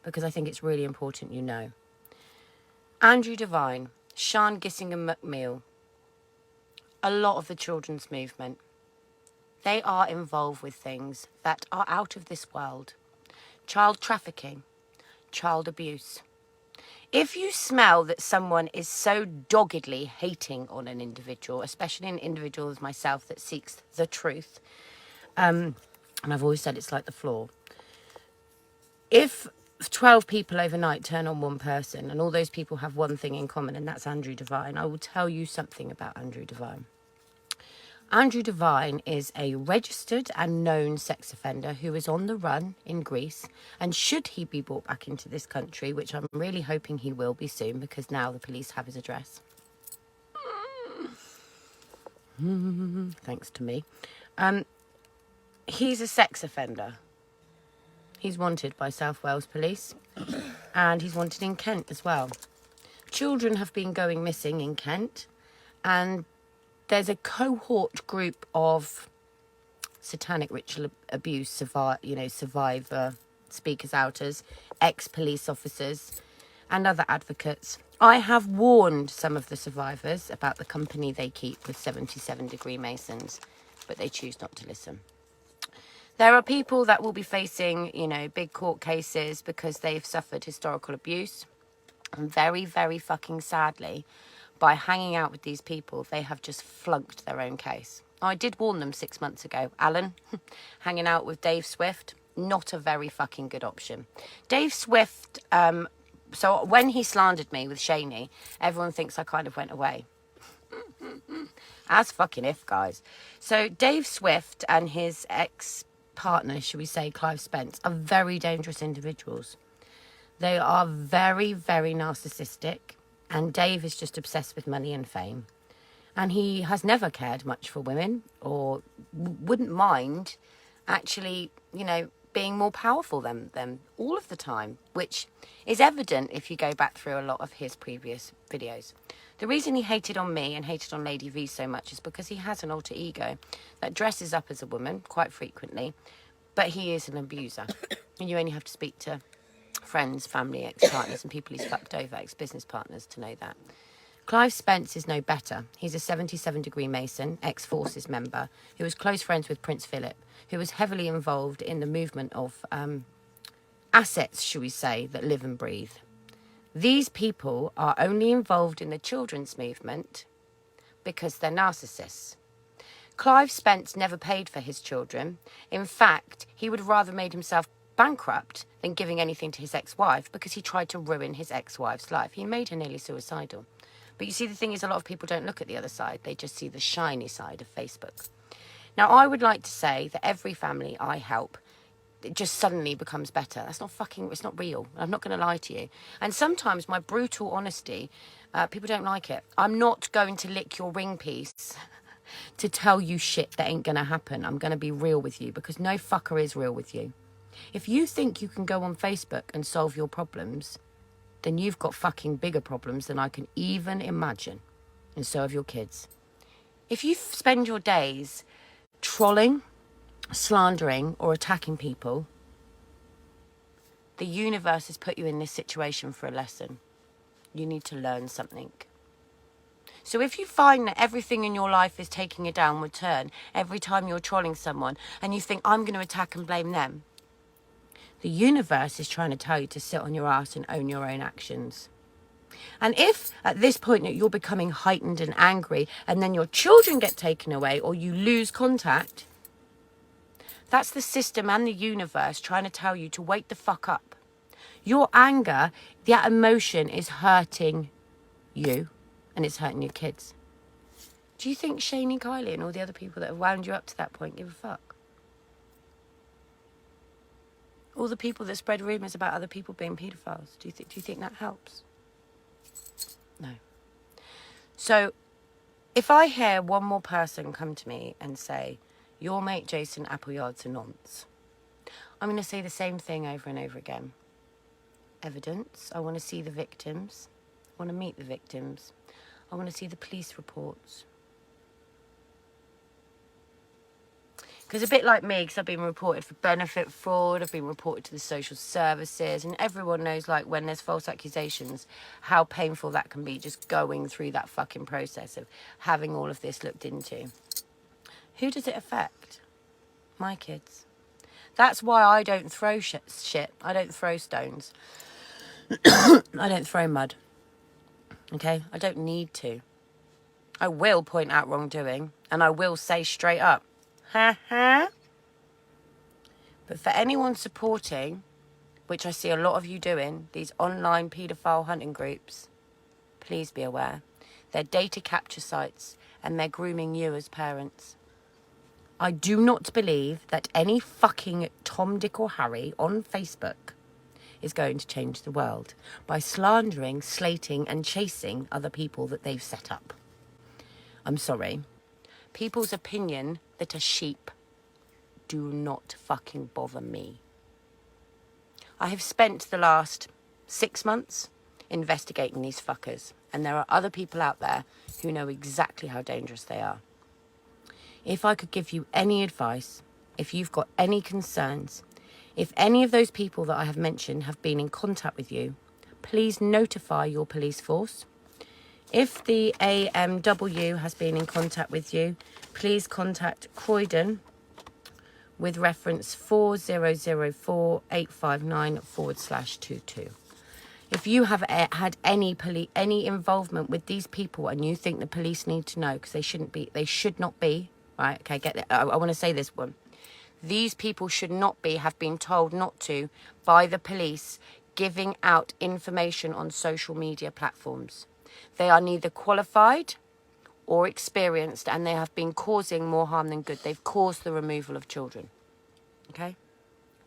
because I think it's really important you know. Andrew Devine, Sian Gissingham McNeil, a lot of the children's movement, they are involved with things that are out of this world. Child trafficking, child abuse. If you smell that someone is so doggedly hating on an individual, especially an individual as myself that seeks the truth, and I've always said it's like the floor. If 12 people overnight turn on one person and all those people have one thing in common, and that's Andrew Devine, I will tell you something about Andrew Devine. Andrew Devine is a registered and known sex offender who is on the run in Greece, and should he be brought back into this country, which I'm really hoping he will be soon because now the police have his address. Thanks to me. He's a sex offender. He's wanted by South Wales Police and he's wanted in Kent as well. Children have been going missing in Kent, and there's a cohort group of satanic ritual abuse survivor speakers outers, ex-police officers and other advocates. I have warned some of the survivors about the company they keep with 77-degree Masons, but they choose not to listen. There are people that will be facing, big court cases because they've suffered historical abuse. And very, very fucking sadly, by hanging out with these people, they have just flunked their own case. I did warn them 6 months ago. Alan, hanging out with Dave Swift, not a very fucking good option. Dave Swift, so when he slandered me with Shaney, everyone thinks I kind of went away. As fucking if, guys. So Dave Swift and his ex-partner, should we say, Clive Spence, are very dangerous individuals. They are very, very narcissistic, and Dave is just obsessed with money and fame. And he has never cared much for women, or wouldn't mind actually, being more powerful than them all of the time, which is evident if you go back through a lot of his previous videos. The reason he hated on me and hated on Lady V so much is because he has an alter ego that dresses up as a woman quite frequently, but he is an abuser. And you only have to speak to friends, family, ex-partners and people he's fucked over, ex-business partners, to know that. Clive Spence is no better. He's a 77-degree Mason, ex-forces member, who was close friends with Prince Philip, who was heavily involved in the movement of assets, shall we say, that live and breathe. These people are only involved in the children's movement because they're narcissists. Clive Spence never paid for his children. In fact, he would have rather made himself bankrupt than giving anything to his ex-wife, because he tried to ruin his ex-wife's life. He made her nearly suicidal. But you see, the thing is, a lot of people don't look at the other side. They just see the shiny side of Facebook. Now, I would like to say that every family I help, it just suddenly becomes better. That's not it's not real. I'm not going to lie to you. And sometimes my brutal honesty, people don't like it. I'm not going to lick your ring piece to tell you shit that ain't going to happen. I'm going to be real with you, because no fucker is real with you. If you think you can go on Facebook and solve your problems, then you've got fucking bigger problems than I can even imagine. And so have your kids. If you spend your days trolling, slandering, or attacking people, the universe has put you in this situation for a lesson. You need to learn something. So if you find that everything in your life is taking a downward turn every time you're trolling someone and you think, I'm going to attack and blame them, the universe is trying to tell you to sit on your ass and own your own actions. And if at this point that you're becoming heightened and angry and then your children get taken away or you lose contact, that's the system and the universe trying to tell you to wake the fuck up. Your anger, that emotion is hurting you and it's hurting your kids. Do you think Shane and Kylie and all the other people that have wound you up to that point give a fuck? All the people that spread rumours about other people being paedophiles, do you think that helps? No. So, if I hear one more person come to me and say, your mate Jason Appleyard's a nonce, I'm going to say the same thing over and over again. Evidence. I want to see the victims. I want to meet the victims. I want to see the police reports. Because a bit like me, because I've been reported for benefit fraud, I've been reported to the social services, and everyone knows, like, when there's false accusations, how painful that can be, just going through that fucking process of having all of this looked into. Who does it affect? My kids. That's why I don't throw shit. I don't throw stones. I don't throw mud. Okay? I don't need to. I will point out wrongdoing, and I will say straight up, ha ha. But for anyone supporting, which I see a lot of you doing, these online paedophile hunting groups, please be aware. They're data capture sites, and they're grooming you as parents. I do not believe that any fucking Tom, Dick or Harry on Facebook is going to change the world by slandering, slating and chasing other people that they've set up. I'm sorry. People's opinion that are sheep do not fucking bother me. I have spent the last 6 months investigating these fuckers, and there are other people out there who know exactly how dangerous they are. If I could give you any advice, if you've got any concerns, if any of those people that I have mentioned have been in contact with you, please notify your police force. If the AMW has been in contact with you, please contact Croydon with reference 4004-859/22. If you have had any involvement with these people and you think the police need to know, because they should not be, right? Okay, get that. I want to say this one. These people should not have been told not to by the police giving out information on social media platforms. They are neither qualified or experienced, and they have been causing more harm than good. They've caused the removal of children. Okay?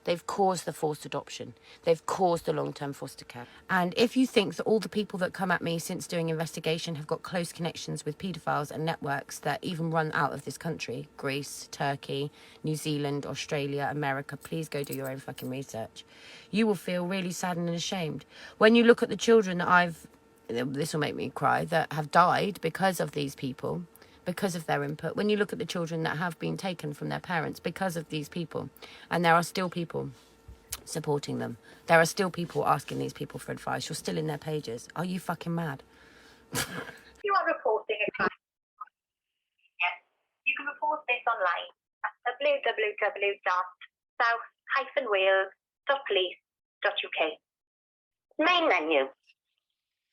They've caused the forced adoption. They've caused the long-term foster care. And if you think that all the people that come at me since doing investigation have got close connections with paedophiles and networks that even run out of this country, Greece, Turkey, New Zealand, Australia, America, please go do your own fucking research. You will feel really saddened and ashamed. When you look at the children that this will make me cry, that have died because of these people, because of their input. When you look at the children that have been taken from their parents because of these people, and there are still people supporting them. There are still people asking these people for advice. You're still in their pages. Are you fucking mad? You are reporting a crime. Yes, you can report this online at www.south-wales.police.uk. Main menu.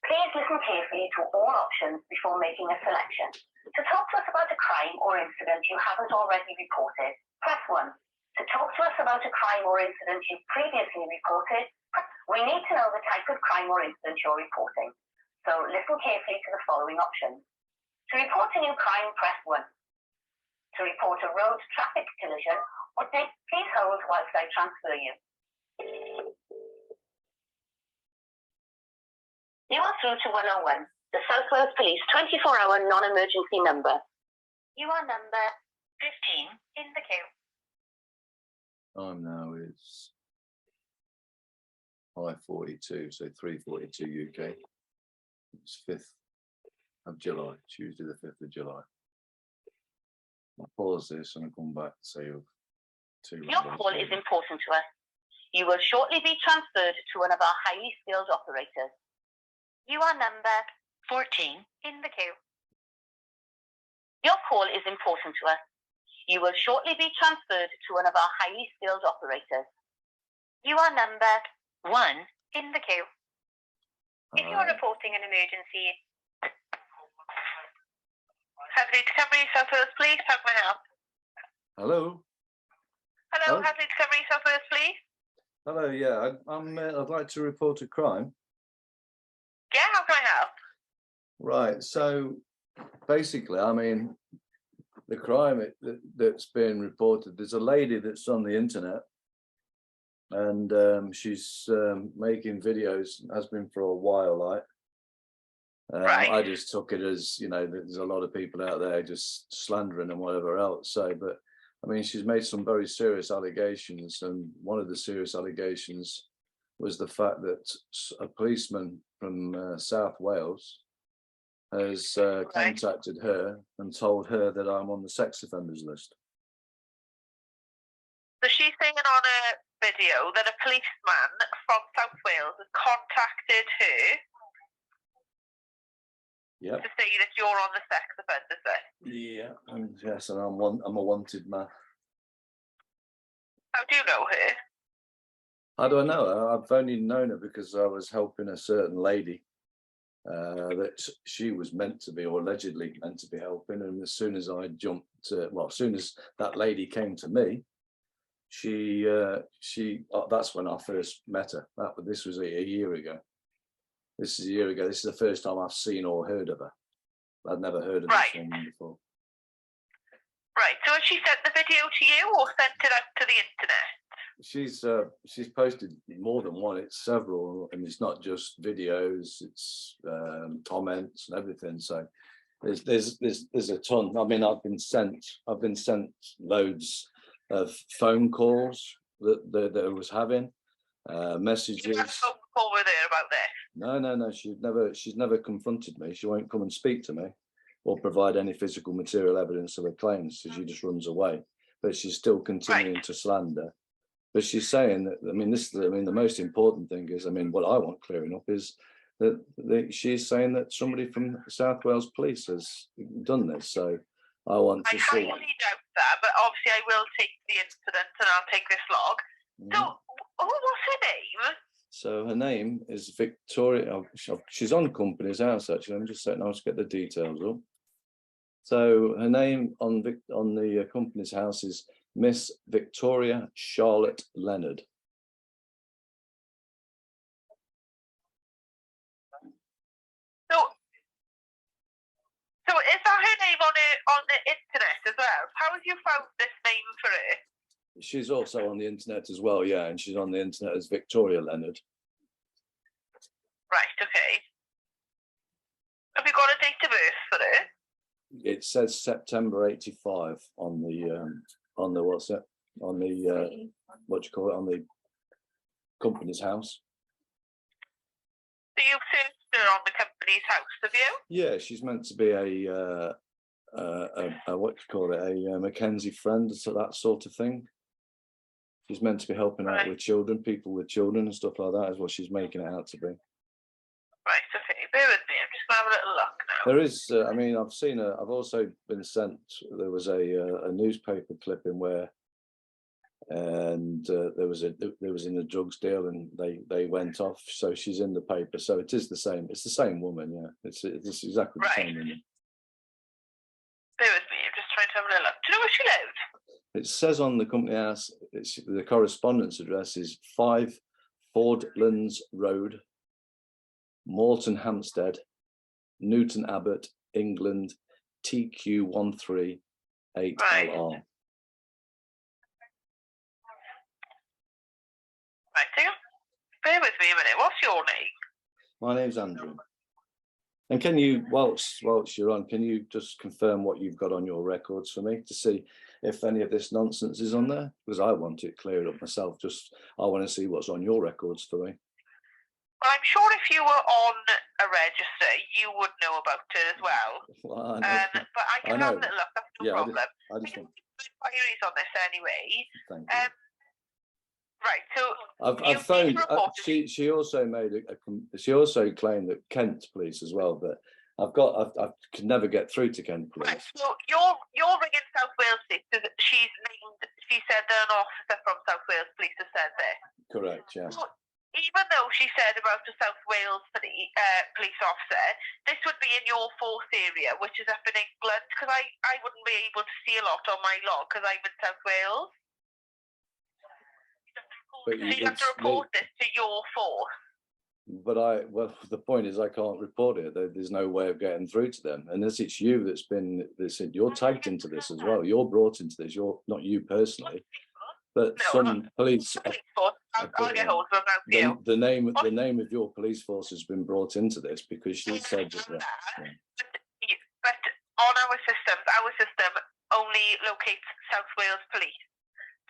Please listen carefully to all options before making a selection. To talk to us about a crime or incident you haven't already reported, press 1. To talk to us about a crime or incident you've previously reported, we need to know the type of crime or incident you're reporting. So listen carefully to the following options. To report a new crime, press 1. To report a road traffic collision, or please hold whilst I transfer you. You are through to 101, the South Wales Police 24-hour non-emergency number. You are number 15 in the queue. Time now is 5:42, so 3:42 UK. It's 5th of July, Tuesday the 5th of July. I'll pause this and I'll come back to say your call is important to us. You will shortly be transferred to one of our highly skilled operators. You are number 14 in the queue. Your call is important to us. You will shortly be transferred to one of our highly skilled operators. You are number 1 in the queue. If you are reporting an emergency, Hadley Discovery, South Wales Police, how can I help? Hello. Hello, Hadley Discovery, South Wales Police. Hello. Yeah, I'd like to report a crime. Yeah, how can I help? Right. So basically, I mean, the crime that's been reported. There's a lady that's on the internet, and she's making videos. Has been for a while, like. Right. I just took it as, you know, there's a lot of people out there just slandering and whatever else. So, but I mean, she's made some very serious allegations, and one of the serious allegations was the fact that a policeman from South Wales has contacted her and told her that I'm on the sex offenders list. So she's saying on a video that a policeman from South Wales has contacted her Yep. to say that you're on the sex offenders list. Yeah. And yes, and I'm a wanted man. How do you know her? How do I know her? I've only known her because I was helping a certain lady that she was meant to be, or allegedly meant to be helping. And as soon as I jumped, as soon as that lady came to me, that's when I first met her. This was a year ago. This is a year ago. This is the first time I've seen or heard of her. I'd never heard of this woman before. Right. So has she sent the video to you or sent it out to the internet? She's posted more than one. It's several, and it's not just videos. It's comments and everything. So there's a ton. I mean, I've been sent loads of phone calls that I was having, messages. You had a phone call with her about this? No. She's never confronted me. She won't come and speak to me or provide any physical material evidence of her claims. So she just runs away. But she's still continuing to slander. But she's saying that, the most important thing is, what I want clearing up is that she's saying that somebody from South Wales Police has done this. So I want to see. I highly doubt that, but obviously I will take the incident and I'll take this log. So, what's her name? So her name is Victoria. She's on Company's House, actually. I'm just saying, I'll just get the details up. So her name on the Company's House is Miss Victoria Charlotte Leonard. So is that her name on the internet as well? How have you found this name for her? She's also on the internet as well, yeah, and she's on the internet as Victoria Leonard. Right, okay. Have you got a date of birth for her? It says September '85 on the on the Company's House. So you've searched her on the Company's House, have you? Yeah, she's meant to be a Mackenzie friend, so that sort of thing. She's meant to be helping out with children, people with children and stuff like that is what she's making it out to be. Right, okay, bear with me, I'm just going to have a little look now. There is, I've seen I've also been sent, there was a newspaper clipping where, and there was in a drugs deal and they went off, so she's in the paper, so it's the same woman, yeah, it's exactly the same woman. Bear with me, I'm just trying to have a little look. Do you know where she lives? It says on the Company House, the correspondence address is 5 Fordlands Road, Morton Hampstead, Newton Abbot, England, TQ138LR. Right, bear with me a minute. What's your name? My name's Andrew. And can you, whilst you're on, can you just confirm what you've got on your records for me to see if any of this nonsense is on there? Because I want it cleared up myself. I want to see what's on your records for me. Well, I'm sure if you were on a register, you would know about it as well. I know. But I can have a little look. That's no problem. I just want inquiries on this anyway. Thank you. Right, so I've phoned. She also she also claimed that Kent Police as well, but I could never get through to Kent Police. Right, so you're ringing South Wales Police because she said that an officer from South Wales Police has said this. Correct, yeah. So, even though she said about a South Wales police officer, this would be in your force area, which is up in England, because I wouldn't be able to see a lot on my log because I'm in South Wales. But so you have to report this to your force. But the point is I can't report it. There's no way of getting through to them. Unless it's you that's been, you're tagged into this as well. You're brought into this. You're not you personally, but some police. I'll get hold of them. The name of your police force has been brought into this because she said that. But on our system only locates South Wales Police.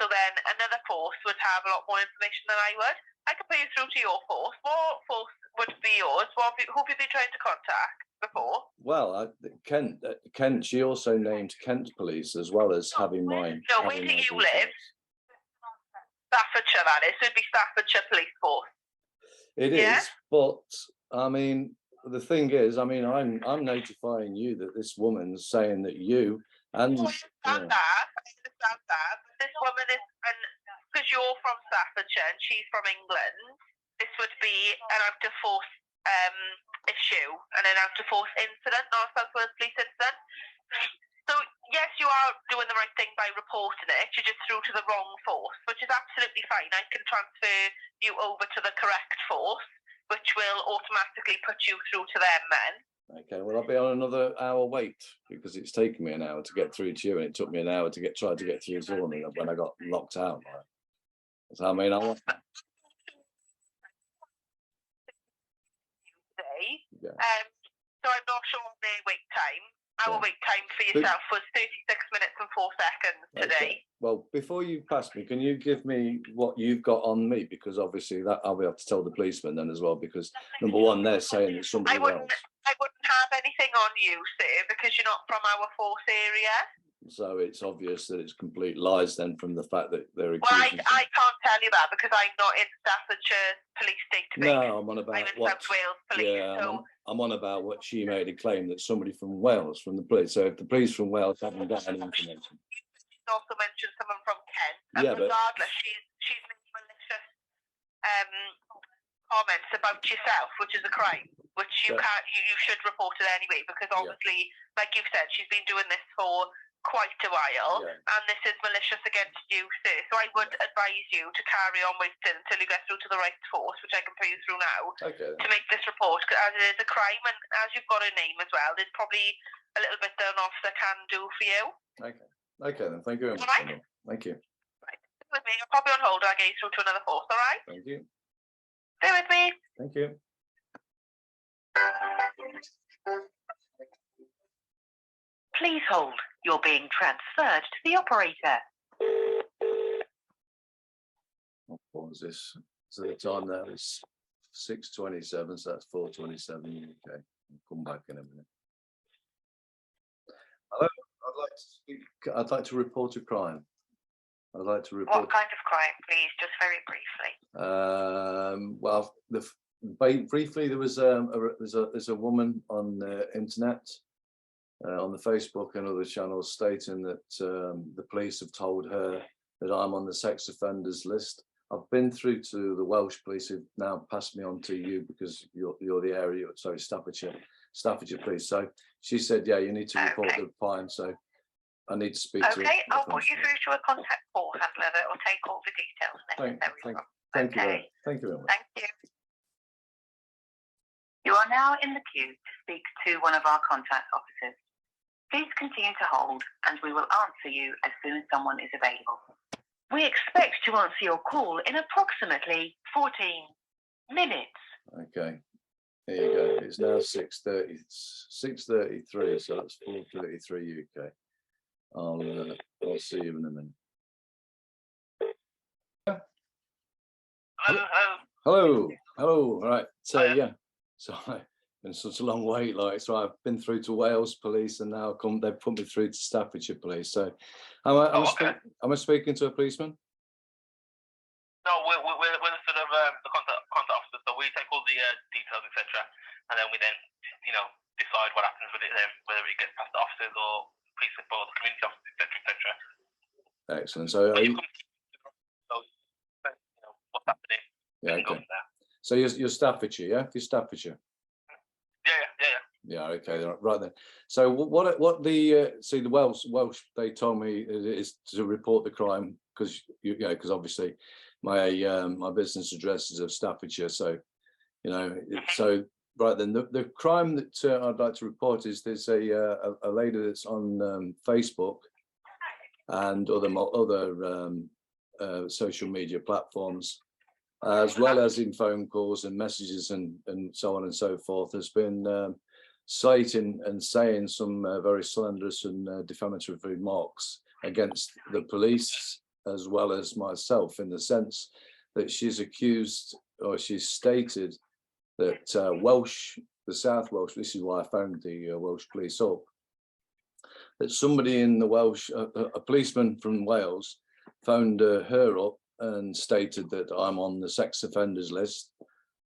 So then another force would have a lot more information than I would. I could put you through to your force. What force would be yours? Who have you been trying to contact before? Well, Kent. She also named Kent Police as well as having my. No, where do you live? Staffordshire, that is. So it'd be Staffordshire Police Force. It Yeah. is, but I mean, the thing is, I mean, I'm notifying you that this woman's saying that you and I understand that. But this woman is, and because you're from Staffordshire and she's from England, this would be an out of force issue and an out of force incident, not a South Wales Police incident. So yes, you are doing the right thing by reporting it. You're just through to the wrong force, which is absolutely fine. I can transfer you over to the correct force, which will automatically put you through to them then. okay, well, I'll be on another hour wait because it's taken me an hour to get through to you, and it took me an hour to try to get through to you when I got locked out. Right? So I mean, I want. Yeah. So I'm not sure on their wait time. Our wait time for yourself was 36 minutes and 4 seconds today. Okay. Well, before you pass me, can you give me what you've got on me? Because obviously that I'll be able to tell the policeman then as well. Because number one, they're saying it's somebody else. I wouldn't have anything on you, sir, because you're not from our force area. So it's obvious that it's complete lies then from the fact that they're Well, accusing. I can't tell you that because I'm not in Staffordshire Police database. No, I'm on about I'm in what. South Wales Police. Yeah, so I'm on about what she made a claim that somebody from Wales, from the police. So if the police from Wales haven't got any information. she's also mentioned someone from Kent. And Yeah, but regardless, she's made malicious comments about yourself, which is a crime, which you can't. You should report it anyway, because obviously, like you've said, she's been doing this for quite a while, and this is malicious against you, sir. So I would advise you to carry on waiting until you get through to the right force, which I can put you through now, to make this report, as it is a crime, and as you've got a name as well, there's probably a little bit that an officer can do for you. Okay then, thank you very much. All right. Thank you. Right. Stay with me. I'll pop you on hold. I'll get you through to another force. All right. Thank you. Stay with me. Thank you. Please hold. You're being transferred to the operator. What was this? So the time now is 6:27, so that's 4:27 UK. I'll come back in a minute. Hello, I'd like to report a crime. I'd like to report. What kind of crime, please? Just very briefly. Well, briefly, there's a woman on the internet, on the Facebook and other channels, stating that the police have told her that I'm on the sex offenders list. I've been through to the Welsh police, who've now passed me on to you because you're the area. Sorry, Staffordshire police. So she said, yeah, you need to report the crime. So I need to speak to. Okay, I'll put you through to a contact call handler that will take all the details necessary. Thank you very much. Thank you. You are now in the queue to speak to one of our contact officers. Please continue to hold, and we will answer you as soon as someone is available. We expect to answer your call in approximately 14 minutes. Okay, here you go. It's now 6:33, so that's 4:33 UK. I'll see you in a minute. Hello. All right. So yeah. So been such a long wait, so I've been through to Wales police, and now they've put me through to Staffordshire police. So am I speaking to a policeman? No, we're sort of the contact officer, so we take all the details, etc., and then we decide what happens with it, whether it gets past the officers or police or the community officers, etc., etc. Excellent. So what's happening? Yeah. Okay. So you're Staffordshire, yeah? You're Staffordshire. Yeah. Okay. Right then. So what the the Welsh they told me is to report the crime because because obviously my business address is of Staffordshire. So so right then the crime that I'd like to report is there's a lady that's on Facebook and other social media platforms, as well as in phone calls and messages and so on and so forth, has been citing and saying some very slanderous and defamatory remarks against the police as well as myself, in the sense that she's accused, or she's stated that the South Welsh, this is why I found the Welsh police up, that somebody in the Welsh, a policeman from Wales, phoned her up and stated that I'm on the sex offenders list.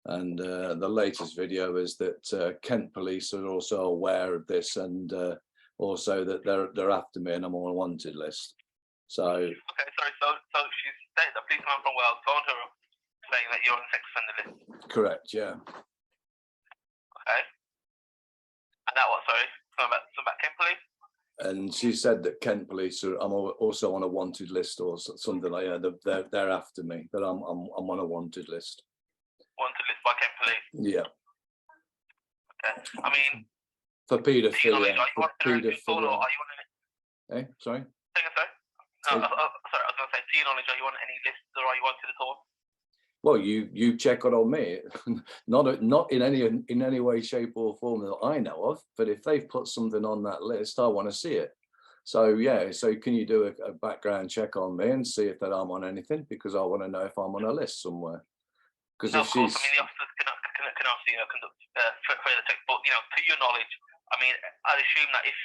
And the latest video is that Kent police are also aware of this, and also that they're after me and I'm on a wanted list. So Okay, sorry. So she stated that policeman from Wales phoned her up saying that you're on the sex offender list. correct, yeah. Okay. And that what? Sorry. Something about Kent police. And she said that Kent police are, I'm also on a wanted list or something like that. They're after me, that I'm on a wanted list. Wanted list by Kent police. Yeah. Okay. I mean, For to your paedophilia. knowledge, are you For wanted or are you paedophilia. on any? Sorry. Sorry. Sorry, I was going to say, to your knowledge, are you on any lists or are you wanted at all? Well, you check it on me, not in any way, shape or form that I know of. But if they've put something on that list, I want to see it. So yeah, so can you do a background check on me and see if that I'm on anything, because I want to know if I'm on a list somewhere. Because No, if of course. she's, I mean, the officers can obviously conduct further checks, but to your knowledge, I mean, I'd assume that if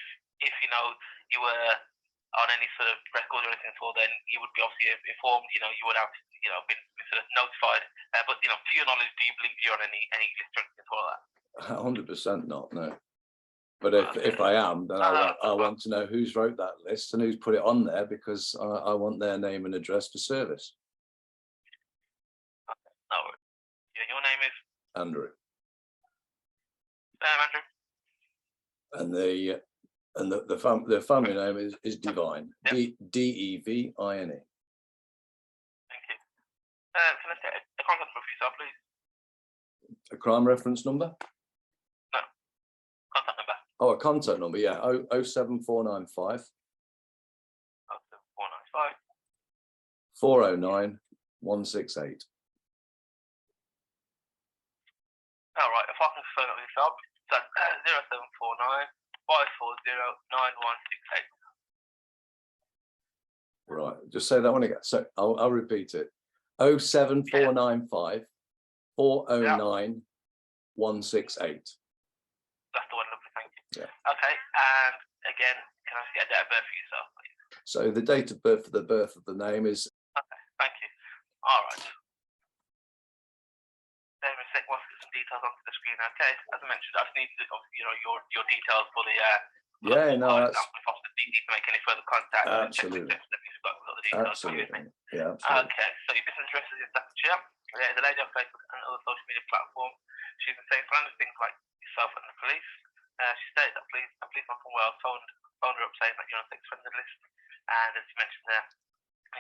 you were on any sort of record or anything at all, then you would be obviously informed. You would have been sort of notified. But to your knowledge, do you believe you're on any list or anything at all like that? 100% not, no. But if I am, then I want to know who's wrote that list and who's put it on there, because I want their name and address for service. No. Yeah, your name is Andrew. Andrew. And the family name is Divine. Devine. Thank you. Can I get a contact number for yourself, please? A crime reference number? No. Contact number. Oh, a contact number, yeah. 07495 495. 409 168. All right. If I can confirm that with yourself, that's 0749 540 9168. Right, just say that one again. So I'll repeat it. 07495 409 168. That's the one, lovely, thank you. Yeah. Okay, and again, can I get a date of birth for yourself, please? So the date of birth for the birth of the name is. Okay, thank you. All right. Let me see what's some details onto the screen. Okay, as I mentioned, I just need to, your details for the. Yeah, no, that's. If officers need to make any further contact. Absolutely. Absolutely. Yeah, absolutely. Okay, so your business address is in Staffordshire. There's a lady on Facebook and other social media platforms. She's been saying random things like yourself and the police. She stated that a policeman from Wales phoned her up saying that you're on a sex offender list, and as you mentioned there,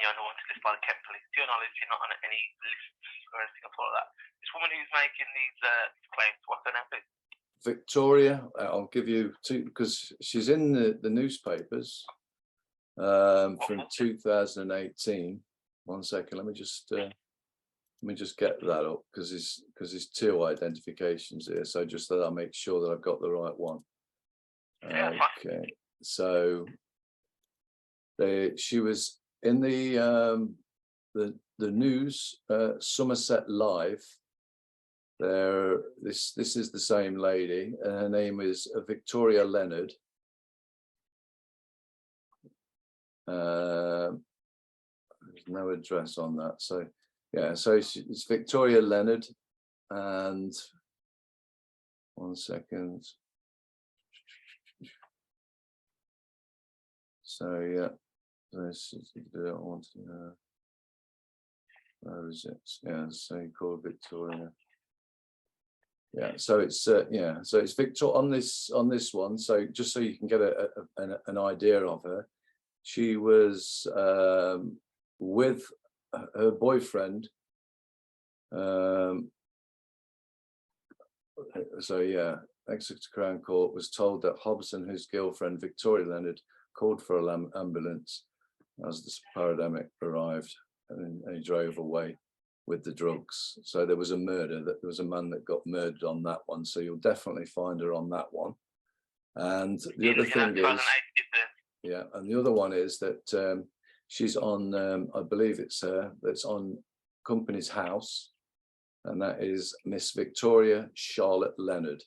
you're on the wanted list by the Kent police. To your knowledge, you're not on any lists or anything at all like that. This woman who's making these claims, what's her name, please? Victoria, I'll give you two, because she's in the newspapers from 2018. 1 second, let me just get that up, because there's two identifications here. So just that I make sure that I've got the right one. Okay, so she was in the news, Somerset Live. This is the same lady. Her name is Victoria Leonard. There's no address on that. So yeah, so it's Victoria Leonard, and 1 second. So yeah, this is, I want to know. Where is it? Yeah, so called Victoria. Yeah, so it's so it's Victor on this one. So just so you can get an idea of her, she was with her boyfriend. So yeah, Exeter Crown Court was told that Hobson, his girlfriend Victoria Leonard, called for an ambulance as the paramedic arrived, and he drove away with the drugs. So there was a murder, there was a man that got murdered on that one. So you'll definitely find her on that one. And the other thing is, yeah, and the other one is that she's on, I believe it's her, that's on Company's House, and that is Miss Victoria Charlotte Leonard,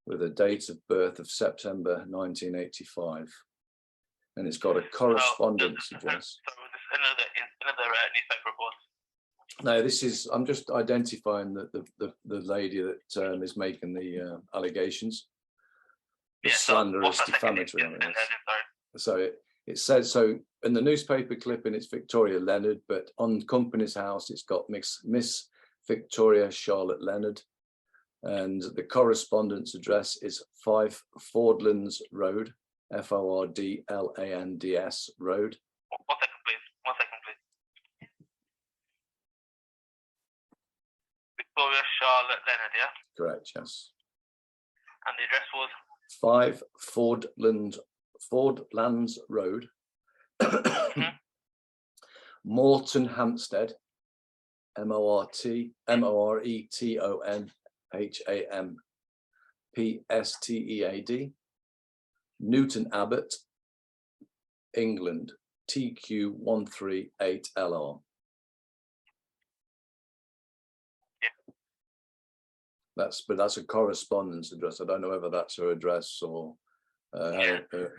with a date of birth of September 1985. And it's got a correspondence address. So there's another another newspaper report? No, this is. I'm just identifying the lady that is making the allegations. The slanderous, defamatory. So it says so in the newspaper clipping. It's Victoria Leonard, but on Company's House, it's got Miss Victoria Charlotte Leonard, and the correspondence address is 5 Fordlands Road, Fordlands Road. 1 second, please. 1 second, please. Victoria Charlotte Leonard, yeah? Correct, yes. And the address was? 5 Fordlands Road, Morton Hampstead, Moretonhampstead, Newton Abbot, England, TQ138LR. That's a correspondence address. I don't know whether that's her address or you know. So,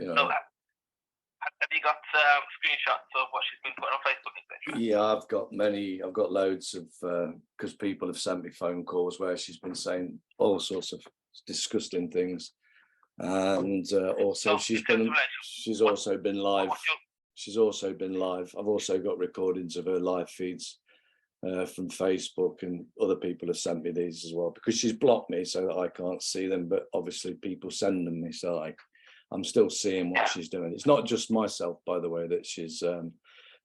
have you got screenshots of what she's been putting on Facebook, etc.? Yeah, I've got many. I've got loads of because people have sent me phone calls where she's been saying all sorts of disgusting things, and also she's also been live. She's also been live. I've also got recordings of her live feeds from Facebook, and other people have sent me these as well because she's blocked me so that I can't see them. But obviously, people send them me, so I'm still seeing what she's doing. It's not just myself, by the way, that she's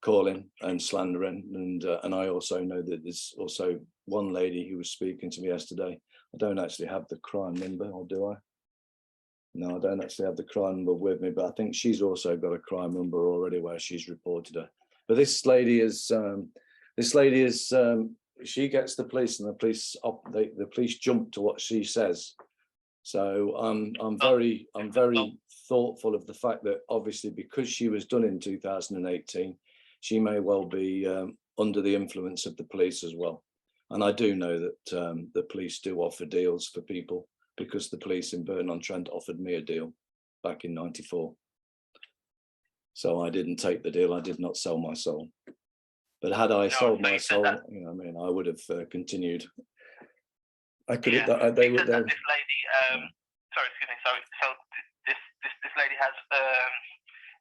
calling and slandering, and I also know that there's also one lady who was speaking to me yesterday. I don't actually have the crime number, or do I? No, I don't actually have the crime number with me, but I think she's also got a crime number already where she's reported her. But this lady is she gets the police, and the police jump to what she says. So I'm very thoughtful of the fact that obviously because she was done in 2018, she may well be under the influence of the police as well. And I do know that the police do offer deals for people, because the police in Burton-on-Trent offered me a deal back in '94. So I didn't take the deal. I did not sell my soul. But had I sold my soul, you know, I mean, I would have continued. I could have. They would. This lady, sorry, excuse me. Sorry. So this lady has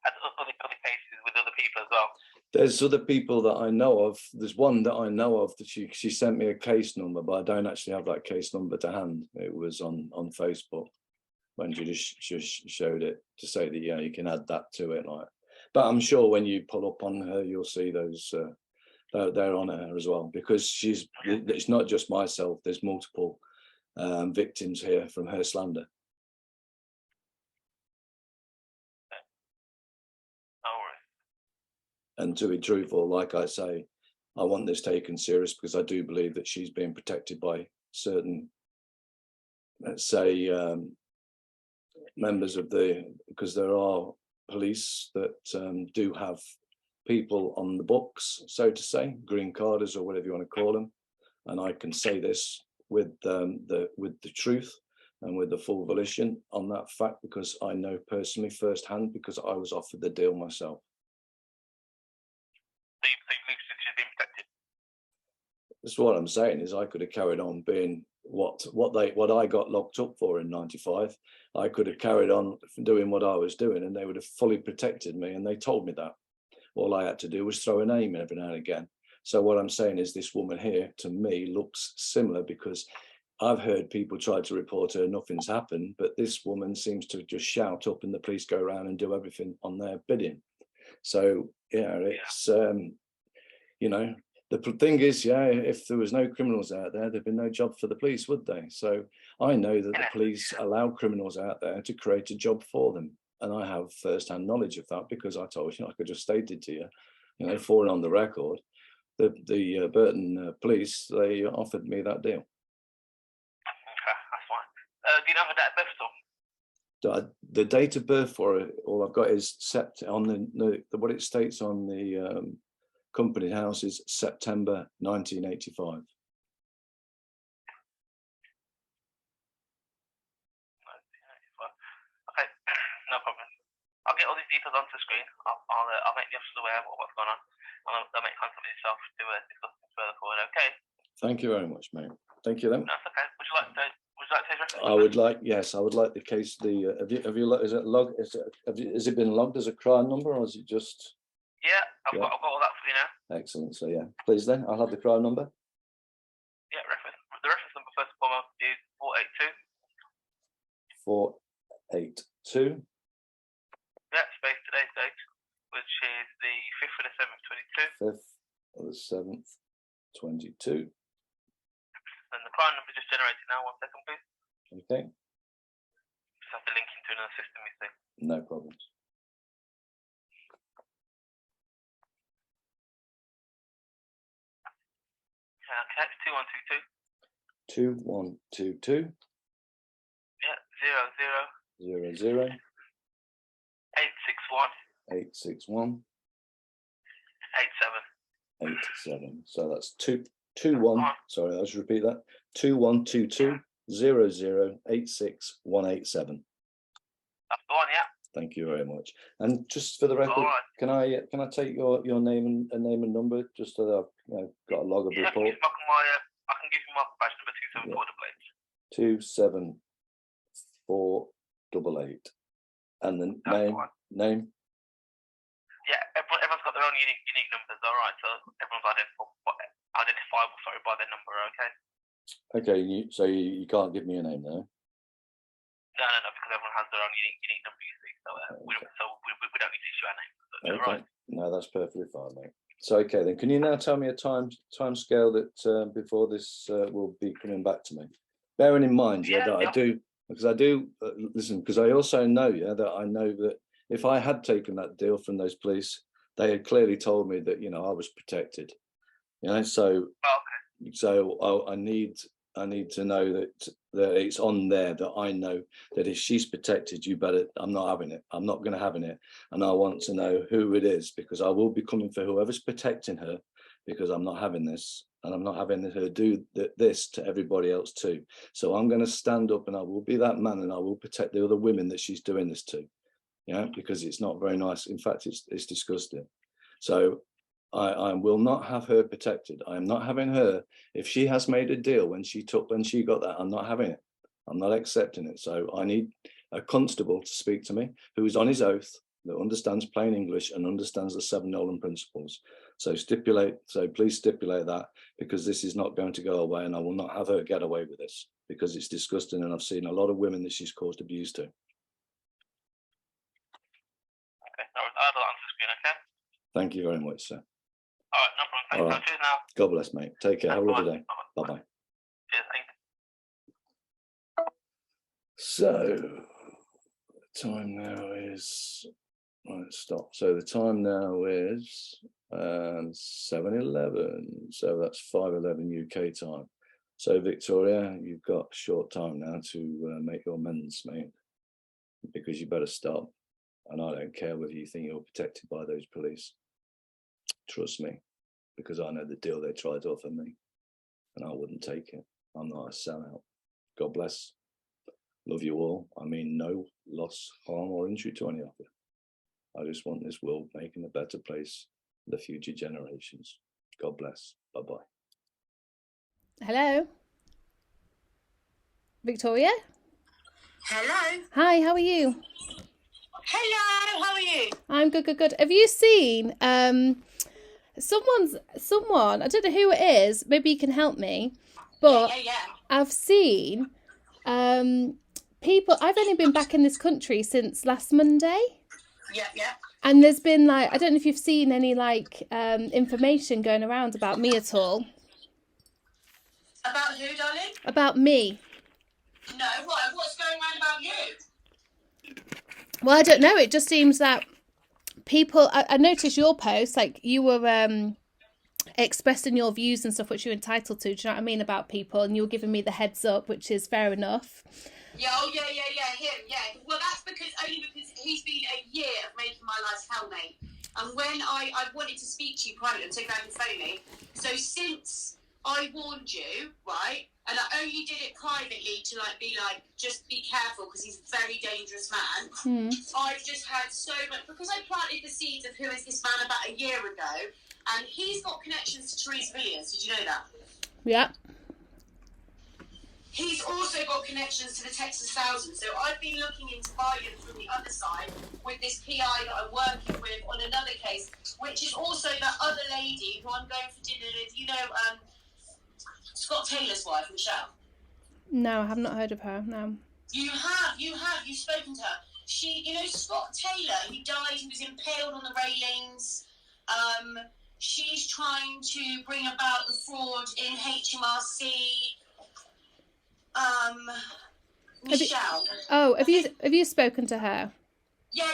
other cases with other people as well. There's other people that I know of. There's one that I know of that she sent me a case number, but I don't actually have that case number to hand. It was on Facebook when she just showed it to say that yeah, you can add that to it. Like, but I'm sure when you pull up on her, you'll see those. They're on her as well, because it's not just myself. There's multiple victims here from her slander. And to be truthful, like I say, I want this taken serious because I do believe that she's being protected by certain, let's say, members of because there are police that do have people on the books, so to say, green carders or whatever you want to call them. And I can say this with the truth and with the full volition on that fact, because I know personally firsthand, because I was offered the deal myself. That's what I'm saying is I could have carried on being what I got locked up for in '95. I could have carried on doing what I was doing, and they would have fully protected me. And they told me that. All I had to do was throw a name in every now and again. So what I'm saying is this woman here, to me, looks similar, because I've heard people try to report her, nothing's happened, but this woman seems to just shout up and the police go around and do everything on their bidding. So yeah, it's you know, the thing is, yeah, if there was no criminals out there, there'd be no job for the police, would they? So I know that the police allow criminals out there to create a job for them. And I have first-hand knowledge of that, because I told you, like I just stated to you, you know, for on the record, the Burton police, they offered me that deal. Okay, that's fine. Do you know the date of birth at all? The date of birth for it, all I've got is set on the what it states on the company house is September 1985. Okay, no problem. I'll get all these details onto the screen. I'll make the officers aware of what's going on, and they'll make contact with yourself to discuss things further forward. Okay. Thank you very much, mate. Thank you then. That's okay. Would you like to take reference? I would like, yes, I would like the case. Have you is it log? Has it been logged as a crime number, or is it just? Yeah, I've got all that for you now. Excellent. So yeah, please then, I'll have the crime number. Yeah, the reference number first and foremost is 482. 482. Yeah, space today's date, which is the 5th of the 7th, 22. 5th of the 7th, 22. And the crime number just generated now. 1 second, please. Okay. Just have to link into another system, you see. No problems. Okay, it's 2122. 2122. Yeah, 00. 00. 861. 861. 87. 87. So that's 21. Sorry, I'll just repeat that. 2122 0086 187. That's the one, yeah. Thank you very much. And just for the record, can I take your name and number just so that I've got a log of report? I can give you my badge number 27488. And the name. Yeah, everyone's got their own unique numbers. All right, so everyone's identifiable. Sorry, by their number. Okay. Okay, so you can't give me a name now. No, because everyone has their own unique number. You see, so we don't need to issue our name. So, okay. Right. No, that's perfectly fine, mate. So okay, then can you now tell me a time scale that before this will be coming back to me? Bearing in mind, that I do, because I do listen, because I also know, that if I had taken that deal from those police, they had clearly told me that I was protected. So I need to know that it's on there, that I know that if she's protected, I'm not having it. I'm not going to having it. And I want to know who it is, because I will be coming for whoever's protecting her, because I'm not having this, and I'm not having her do this to everybody else too. So I'm going to stand up and I will be that man, and I will protect the other women that she's doing this to, because it's not very nice. In fact, it's disgusting. So I will not have her protected. I am not having her. If she has made a deal when she got that, I'm not having it. I'm not accepting it. So I need a constable to speak to me who is on his oath, that understands plain English and understands the 7 Nolan principles. So please stipulate that, because this is not going to go away, and I will not have her get away with this, because it's disgusting, and I've seen a lot of women that she's caused abuse to. Okay, I'll answer the screen, okay? Thank you very much, sir. All right, no problem. Thanks. Cheers now. God bless, mate. Take care. Have a lovely day. Bye-bye. Cheers, thank you. So the time now is, let's stop. So the time now is 7:11. So that's 5:11 UK time. So Victoria, you've got a short time now to make your amends, mate, because you better stop. And I don't care whether you think you're protected by those police. Trust me, because I know the deal they tried to offer me, and I wouldn't take it. I'm not a sellout. God bless. Love you all. I mean no loss, harm, or injury to any of you. I just want this world making a better place for the future generations. God bless. Bye-bye. Hello? Victoria? Hello. Hi, how are you? Hello, how are you? I'm good. Have you seen someone, I don't know who it is, maybe you can help me, but Yeah. I've seen people, I've only been back in this country since last Monday. Yeah. And there's been I don't know if you've seen any information going around about me at all. About who, darling? About me. No, what's going on about you? Well, I don't know. It just seems that people, I noticed your post, you were expressing your views and stuff, which you're entitled to, do you know what I mean, about people, and you were giving me the heads up, which is fair enough. Yeah, him, yeah. Well, that's because he's been a year of making my life hell, mate. And when I wanted to speak to you privately, I'm taking out and phone me. So since I warned you, right? And I only did it privately to like be like, just be careful because he's a very dangerous man. I've just had so much, because I planted the seeds of who is this man about a year ago, and he's got connections to Teresa Villiers. Did you know that? Yeah. He's also got connections to the Texas Thousand. So I've been looking into Biden from the other side with this PI that I'm working with on another case, which is also that other lady who I'm going for dinner with, you know, Scott Taylor's wife, Michelle. No, I have not heard of her, no. You've spoken to her. She, you know, Scott Taylor, he died, he was impaled on the railings. She's trying to bring about the fraud in HMRC. Michelle. Have you spoken to her? Yeah.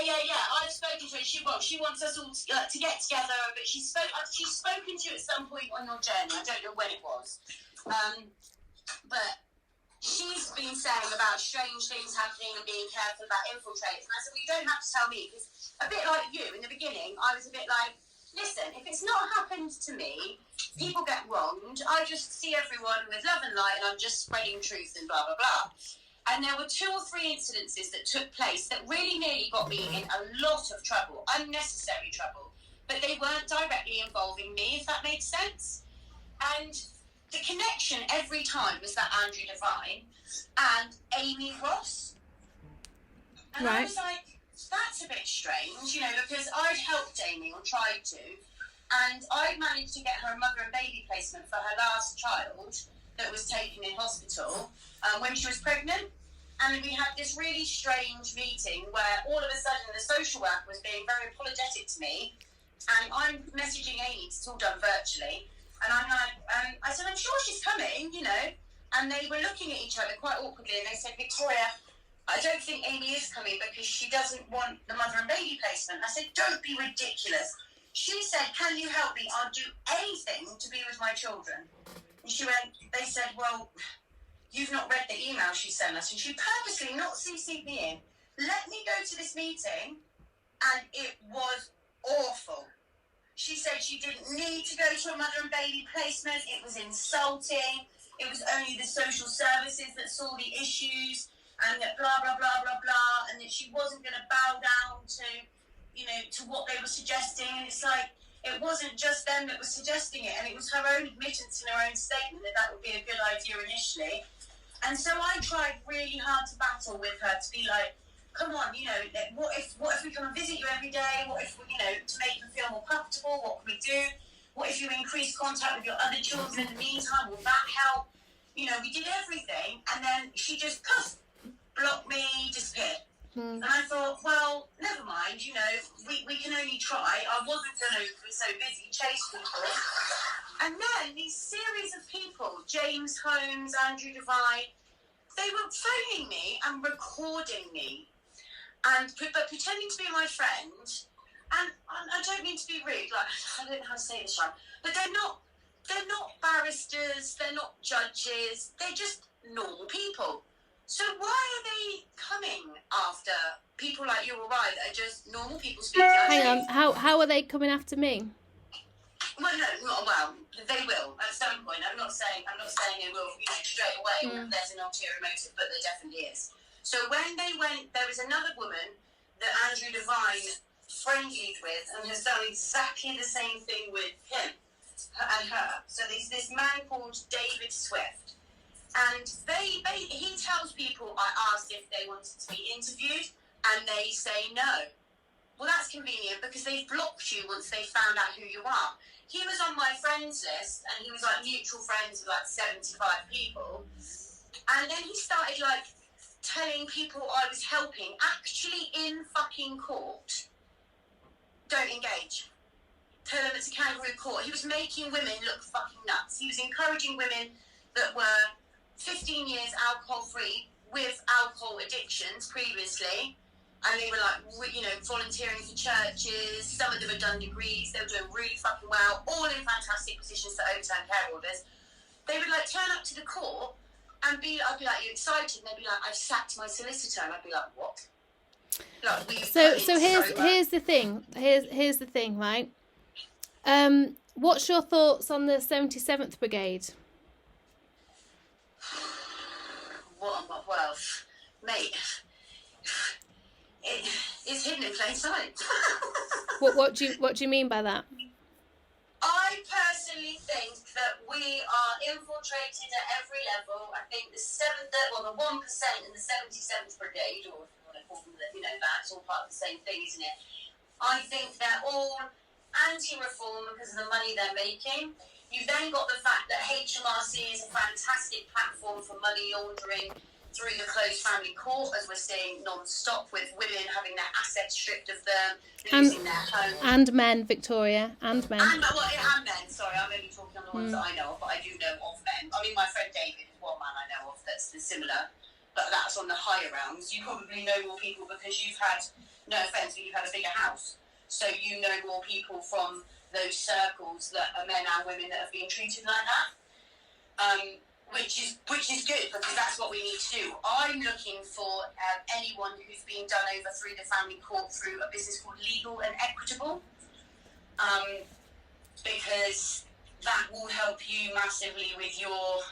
I've spoken to her. She wants us all to get together, but she's spoken to you at some point on your journey. I don't know when it was. But she's been saying about strange things happening and being careful about infiltrators. And I said, well, you don't have to tell me, because a bit like you in the beginning, I was a bit like, listen, if it's not happened to me, people get wronged. I just see everyone with love and light, and I'm just spreading truth and blah, blah, blah. And there were 2 or 3 incidences that took place that really nearly got me in a lot of trouble, unnecessary trouble. But they weren't directly involving me, if that makes sense. And the connection every time was that Andrew Devine and Amy Ross. And I was like, that's a bit strange, you know, because I'd helped Amy, or tried to, and I managed to get her a mother and baby placement for her last child that was taken in hospital when she was pregnant. And we had this really strange meeting where all of a sudden the social worker was being very apologetic to me, and I'm messaging Amy, it's all done virtually, and I'm like, I said, I'm sure she's coming, you know, and they were looking at each other quite awkwardly, and they said, Victoria, I don't think Amy is coming because she doesn't want the mother and baby placement. I said, don't be ridiculous. She said, can you help me? I'll do anything to be with my children. And she went, they said, well, you've not read the email she sent us. And she purposely not CC'd me in. Let me go to this meeting, and it was awful. She said she didn't need to go to a mother and baby placement. It was insulting. It was only the social services that saw the issues, and that blah, blah, blah, blah, blah, and that she wasn't going to bow down to, you know, to what they were suggesting. And it's like, it wasn't just them that were suggesting it, and it was her own admittance in her own statement that that would be a good idea initially. And so I tried really hard to battle with her to be like, come on, you know, what if we come and visit you every day? What if, you know, to make them feel more comfortable, what can we do? What if you increase contact with your other children in the meantime? Will that help? You know, we did everything, and then she just blocked me, disappeared. And I thought, well, never mind, you know, we can only try. I wasn't going to be so busy chase people. And then these series of people, James Holmes, Andrew Devine, they were phoning me and recording me, but pretending to be my friend. And I don't mean to be rude, like, I don't know how to say this right, but they're not barristers, they're not judges, they're just normal people. So why are they coming after people like you or I that are just normal people speaking? Hang on, how are they coming after me? Well, they will at some point. I'm not saying they will, you know, straight away. There's an ulterior motive, but there definitely is. So when they went, there was another woman that Andrew Devine friendlied with and has done exactly the same thing with him and her. So there's this man called David Swift. And he tells people, I asked if they wanted to be interviewed, and they say no. Well, that's convenient because they've blocked you once they found out who you are. He was on my friends list, and he was like mutual friends with like 75 people. And then he started like telling people I was helping, actually in fucking court. Don't engage. Tell them it's a kangaroo court. He was making women look fucking nuts. He was encouraging women that were 15 years alcohol-free with alcohol addictions previously, and they were like, you know, volunteering for churches. Some of them had done degrees. They were doing really fucking well, all in fantastic positions to overturn care orders. They would like turn up to the court and I'd be like, you excited? And they'd be like, I've sacked my solicitor, and I'd be like, what? Like, so here's the thing. Here's the thing, right? What's your thoughts on the 77th Brigade? Well, mate, it's hidden in plain sight. What do you mean by that? I personally think that we are infiltrated at every level. I think the 1% and the 77th Brigade, or if you want to call them, that's all part of the same thing, isn't it? I think they're all anti-reform because of the money they're making. You've then got the fact that HMRC is a fantastic platform for money laundering through the closed family court, as we're seeing non-stop, with women having their assets stripped of them, losing their homes. And men, Victoria, and men. And men, sorry, I'm only talking on the ones that I know of, but I do know of men. I mean, my friend David is one man I know of that's similar, but that's on the higher rounds. You probably know more people because you've had, no offence, but you've had a bigger house. So you know more people from those circles that are men and women that have been treated like that. Which is good, because that's what we need to do. I'm looking for anyone who's been done over through the family court through a business called Legal and Equitable, because that will help you massively with your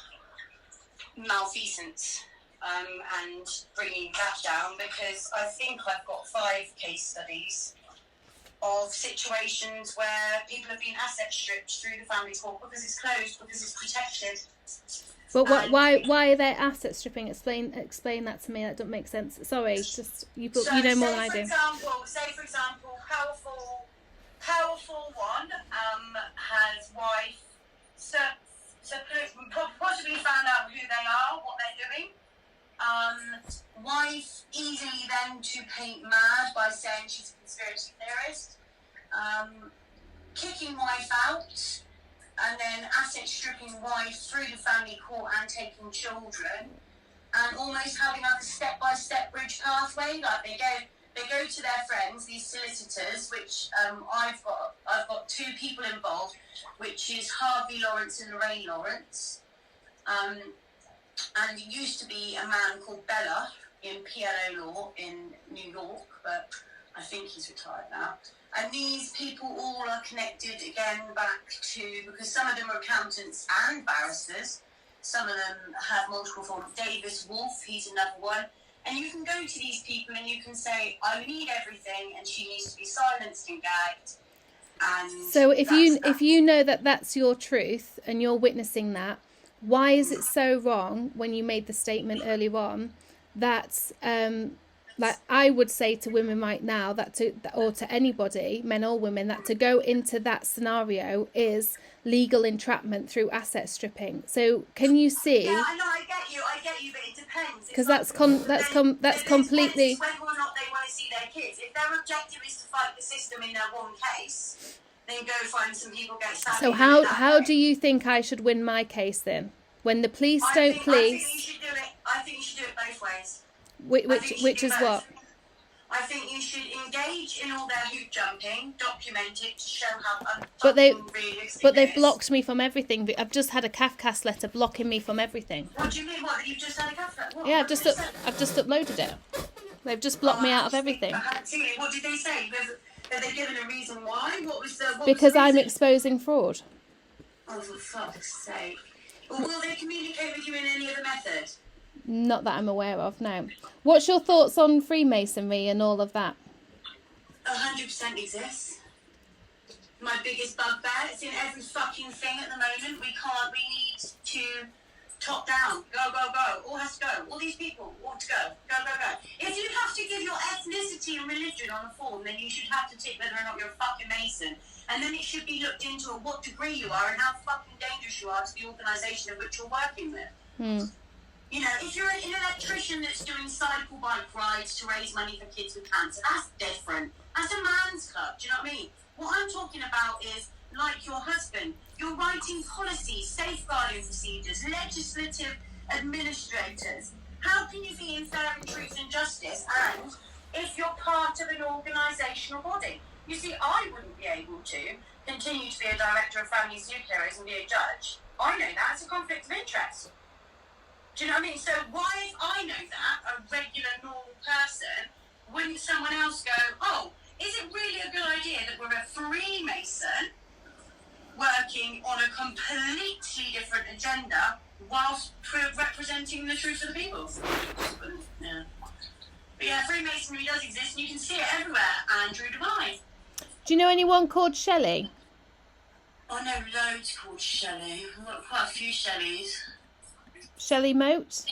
malfeasance and bringing that down, because I think I've got 5 case studies of situations where people have been asset stripped through the family court because it's closed, because it's protected. But why are they asset stripping? Explain that to me. That doesn't make sense. Sorry, just you know more than I do. Say for example, powerful one has wife, possibly found out who they are, what they're doing. Wife easily then to paint mad by saying she's a conspiracy theorist. Kicking wife out. And then asset stripping wife through the family court and taking children, and almost having like a step-by-step bridge pathway. Like they go to their friends, these solicitors, which I've got 2 people involved, which is Harvey Lawrence and Lorraine Lawrence, and it used to be a man called Bella in PLO law in New York, but I think he's retired now. And these people all are connected again back to, because some of them are accountants and barristers. Some of them have multiple forms. Davis Wolf, he's another one. And you can go to these people and you can say, I need everything, and she needs to be silenced and gagged. And so if you know that that's your truth and you're witnessing that, why is it so wrong when you made the statement earlier on that like I would say to women right now or to anybody, men or women, that to go into that scenario is legal entrapment through asset stripping. So can you see? Yeah, I know, I get you, but it depends. Because that's completely. Whether or not they want to see their kids. If their objective is to fight the system in their one case, then go find some people get stabbed. So how do you think I should win my case then? When the police don't police. I think you should do it both ways. Which is what? I think you should engage in all their hoop jumping, document it to show how But realistic they've blocked me from everything. I've just had a CAFCAS letter blocking me from everything. What do you mean? What? You've just had a CAFCAS? What? Yeah, I've just uploaded it. They've just blocked me out of everything. I haven't seen it. What did they say? Have they given a reason why? Because I'm exposing fraud. Oh, for fuck's sake. Well, will they communicate with you in any other method? Not that I'm aware of, no. What's your thoughts on Freemasonry and all of that? 100% exists. My biggest bugbear. It's in every fucking thing at the moment. We need to top down. Go. All has to go. All these people ought to go. Go. If you have to give your ethnicity and religion on a form, then you should have to tick whether or not you're a fucking Mason. And then it should be looked into at what degree you are and how fucking dangerous you are to the organisation in which you're working with. You know, if you're an electrician that's doing cycle bike rides to raise money for kids with cancer, that's different. That's a man's club, do you know what I mean? What I'm talking about is, like your husband, you're writing policies, safeguarding procedures, legislative administrators. How can you be in fair and truth and justice and if you're part of an organisational body? You see, I wouldn't be able to continue to be a director of family nuclearies and be a judge. I know that. It's a conflict of interest. Do you know what I mean? So why, if I know that, a regular, normal person, wouldn't someone else go, oh, is it really a good idea that we're a Freemason working on a completely different agenda whilst representing the truth of the people. Yeah. But yeah, Freemasonry does exist, and you can see it everywhere. Andrew Devine. Do you know anyone called Shelley? I know loads called Shelley. I've got quite a few Shelleys. Shelley Moat?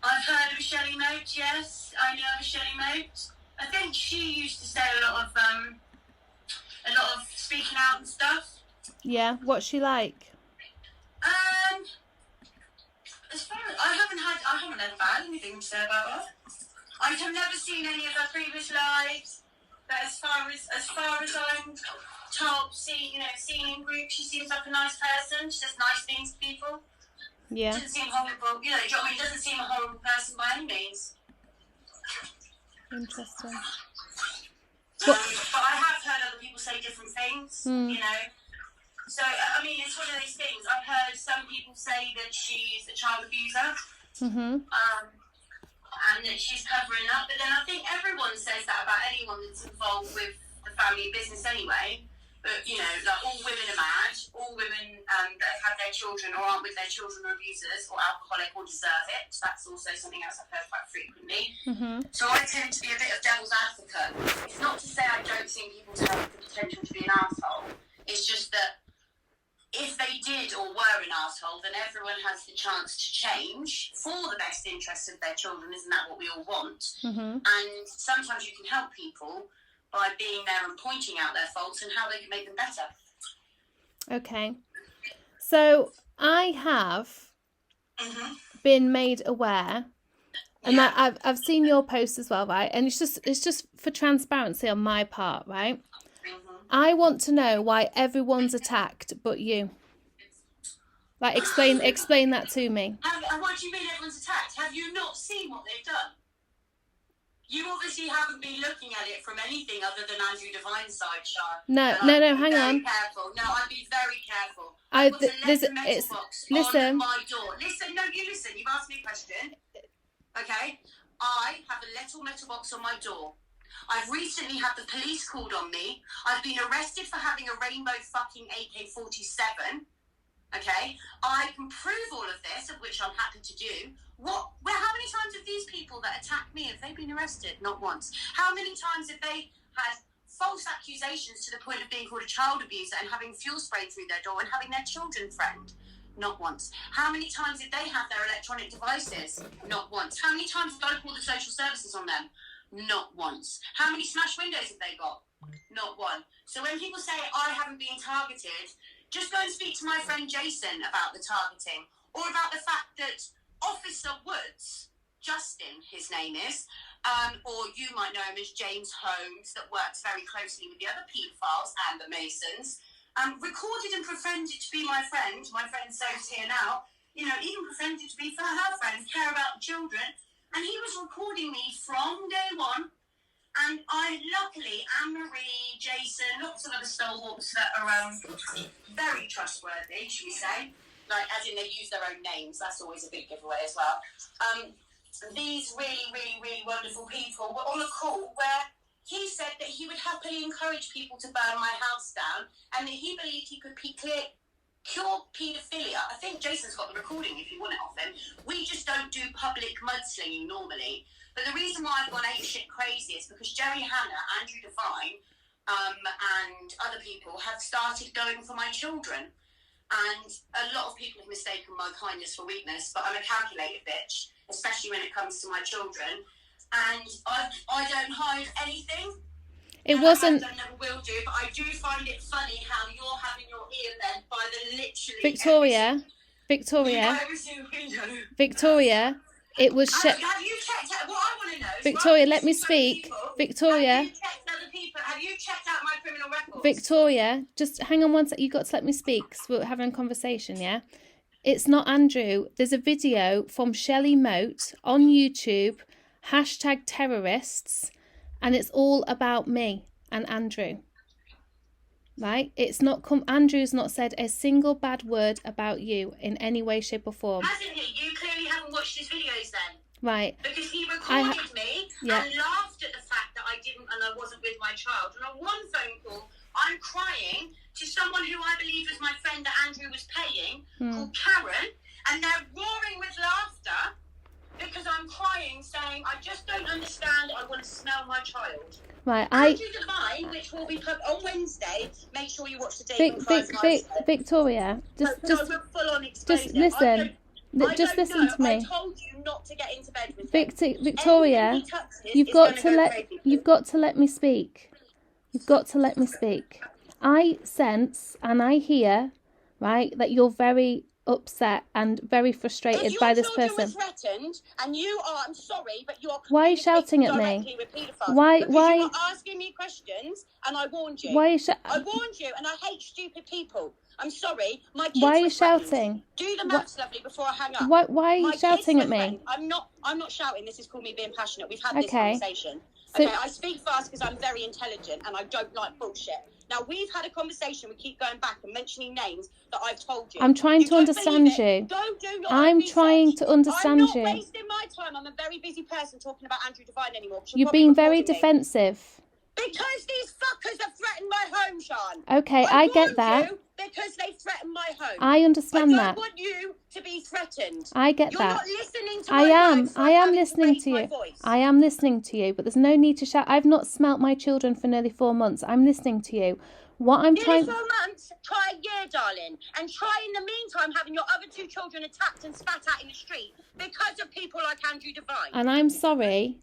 I've heard of Shelley Moat, yes. I know of Shelley Moat. I think she used to say a lot of speaking out and stuff. Yeah, what's she like? As far as I haven't ever had anything to say about her. I have never seen any of her previous lives, but as far as I'm told, seeing in group, she seems like a nice person. She says nice things to people. Yeah. Doesn't seem horrible. You know what I mean? Doesn't seem a horrible person by any means. Interesting. But I have heard other people say different things. You know. So, I mean, it's one of those things. I've heard some people say that she's a child abuser. And that she's covering up. But then I think everyone says that about anyone that's involved with the family business anyway. But, you know, like all women are mad. All women that have their children or aren't with their children are abusers or alcoholic or deserve it. That's also something else I've heard quite frequently. So I tend to be a bit of devil's advocate. It's not to say I don't think people have the potential to be an arsehole. It's just that if they did or were an arsehole, then everyone has the chance to change for the best interests of their children. Isn't that what we all want? And sometimes you can help people by being there and pointing out their faults and how they can make them better. Okay. So I have been made aware, and I've seen your post as well, right? And it's just for transparency on my part, right? I want to know why everyone's attacked but you. Like, explain that to me. What do you mean everyone's attacked? Have you not seen what they've done? You obviously haven't been looking at it from anything other than Andrew Devine's side, Sean. No, hang on. Careful. No, I'd be very careful. Listen. On my door. Listen. You've asked me a question. Okay? I have a little metal box on my door. I've recently had the police called on me. I've been arrested for having a rainbow fucking AK-47. Okay? I can prove all of this, of which I'm happy to do. How many times have these people that attack me, have they been arrested? Not once. How many times have they had false accusations to the point of being called a child abuser and having fuel sprayed through their door and having their children threatened? Not once. How many times did they have their electronic devices? Not once. How many times have I called the social services on them? Not once. How many smashed windows have they got? Not one. So when people say I haven't been targeted, just go and speak to my friend Jason about the targeting, or about the fact that Officer Woods, Justin, his name is, or you might know him as James Holmes, that works very closely with the other paedophiles and the Masons, recorded and pretended to be my friend So's here now, even pretended to be for her friends, care about children, and he was recording me from day one. And luckily, Anne-Marie, Jason, lots of other stalwarts that are very trustworthy, should we say, like as in they use their own names. That's always a big giveaway as well. These really, really, really wonderful people were on a call where he said that he would happily encourage people to burn my house down, and that he believed he could cure paedophilia. I think Jason's got the recording if you want it off him. We just don't do public mudslinging normally. But the reason why I've gone apeshit crazy is because Jerry Hannah, Andrew Devine, and other people have started going for my children. And a lot of people have mistaken my kindness for weakness, but I'm a calculated bitch, especially when it comes to my children. And I don't hide anything. It wasn't. I never will do, but I do find it funny how you're having your ear bent by the literally. Victoria. It was. Have you checked out? What I want to know. Victoria, let me speak. Victoria. Have you checked out my criminal records? Victoria, just hang on one sec. You got to let me speak. So we're having a conversation, yeah. It's not Andrew. There's a video from Shelley Moat on YouTube, #terrorists, and it's all about me and Andrew. Right? It's not Andrew's not said a single bad word about you in any way, shape, or form. Hasn't he? You clearly haven't watched his videos then. Right. Because he recorded me and laughed at the fact that I wasn't with my child. And on one phone call, I'm crying to someone who I believe was my friend that Andrew was paying, called Karen, and they're roaring with laughter because I'm crying, saying, I just don't understand, I want to smell my child. Right, Andrew Divine, which will be put on Wednesday, make sure you watch the Dave and Clive live show. Victoria, Just full on just listen. Just listen to me. I told you not to get into bed with Victoria, you've got to let me speak. You've got to let me speak. I sense and I hear, right, that you're very upset and very frustrated by this person. If your children were threatened, and you are, I'm sorry, but you are. Why are you shouting at me? Why? You were asking me questions, and I warned you. I warned you, and I hate stupid people. I'm sorry, my kids. Why are you shouting? Do the maths, lovely, before I hang up. Why are you shouting at me? I'm not shouting. This is called me being passionate. We've had this conversation. Okay, I speak fast because I'm very intelligent and I don't like bullshit. Now, we've had a conversation, we keep going back and mentioning names that I've told you. I'm trying to understand you. Don't do your I'm trying to understand you. I'm not wasting my time. I'm a very busy person talking about Andrew Divine anymore. You're being very defensive. Because these fuckers have threatened my home, Sean. Okay, I get that. Because they threatened my home. I understand that. I don't want you to be threatened. I get You're that. Not listening to my voice, I am listening to you. I am listening to you, but there's no need to shout. I've not smelt my children for nearly 4 months. I'm listening to you. What I'm trying. 4 months. Try a year, darling, and try in the meantime having your other 2 children attacked and spat at in the street because of people like Andrew Divine. And I'm sorry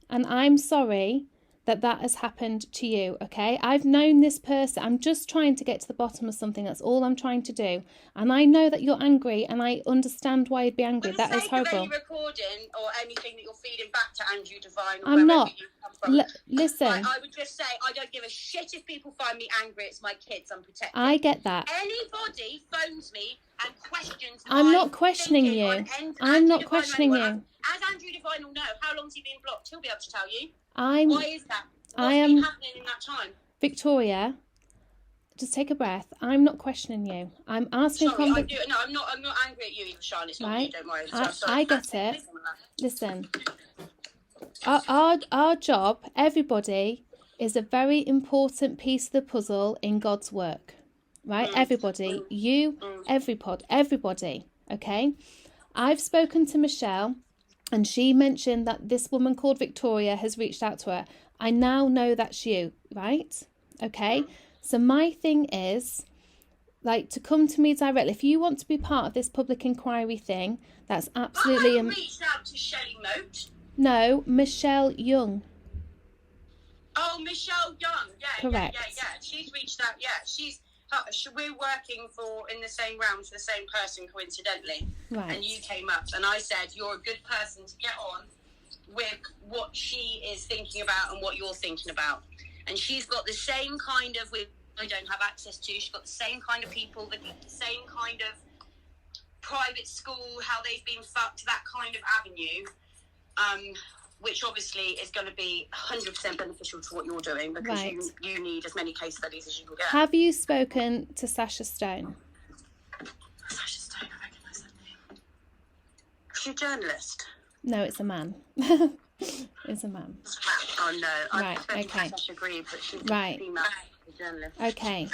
that has happened to you, okay? I've known this person. I'm just trying to get to the bottom of something. That's all I'm trying to do. And I know that you're angry, and I understand why you'd be angry. That is horrible. For the sake of any recording or anything that you're feeding back to Andrew Divine or I'm not. You come from, listen. I would just say, I don't give a shit if people find me angry. It's my kids. I'm protected. I get that. Anybody phones me and questions I'm not questioning you. I'm not questioning you. As Andrew Divine will know, how long's he been blocked? He'll be able to tell you. Why is that? What's been happening in that time? Victoria, just take a breath. I'm not questioning you. I'm asking. Sorry, I'm not angry at you either, Sean. It's not right? You. Don't worry. I get it. Listen, our job, everybody, is a very important piece of the puzzle in God's work, right? Everybody, you, everybody. Okay. I've spoken to Michelle, and she mentioned that this woman called Victoria has reached out to her. I now know that's you, right? Okay. So my thing is, like, to come to me directly. If you want to be part of this public inquiry thing, that's absolutely. I haven't reached out to Shelley Moat. No, Michelle Young. Oh, Michelle Young. Yeah. Correct. Yeah. She's reached out. Yeah, we're working in the same round for the same person, coincidentally. Right. And you came up, and I said you're a good person to get on with what she is thinking about and what you're thinking about. And she's got the same kind of, I don't have access to, she's got the same kind of people, the same kind of private school, how they've been fucked, that kind of avenue, which obviously is going to be 100% beneficial to what you're doing, because you need as many case studies as you can get. Have you spoken to Sasha Stone? Sasha Stone, I recognise that name. She's a journalist. No, it's a man. It's a man. Oh no! Right. Okay. Sasha Green, but she's right. A female journalist. Okay.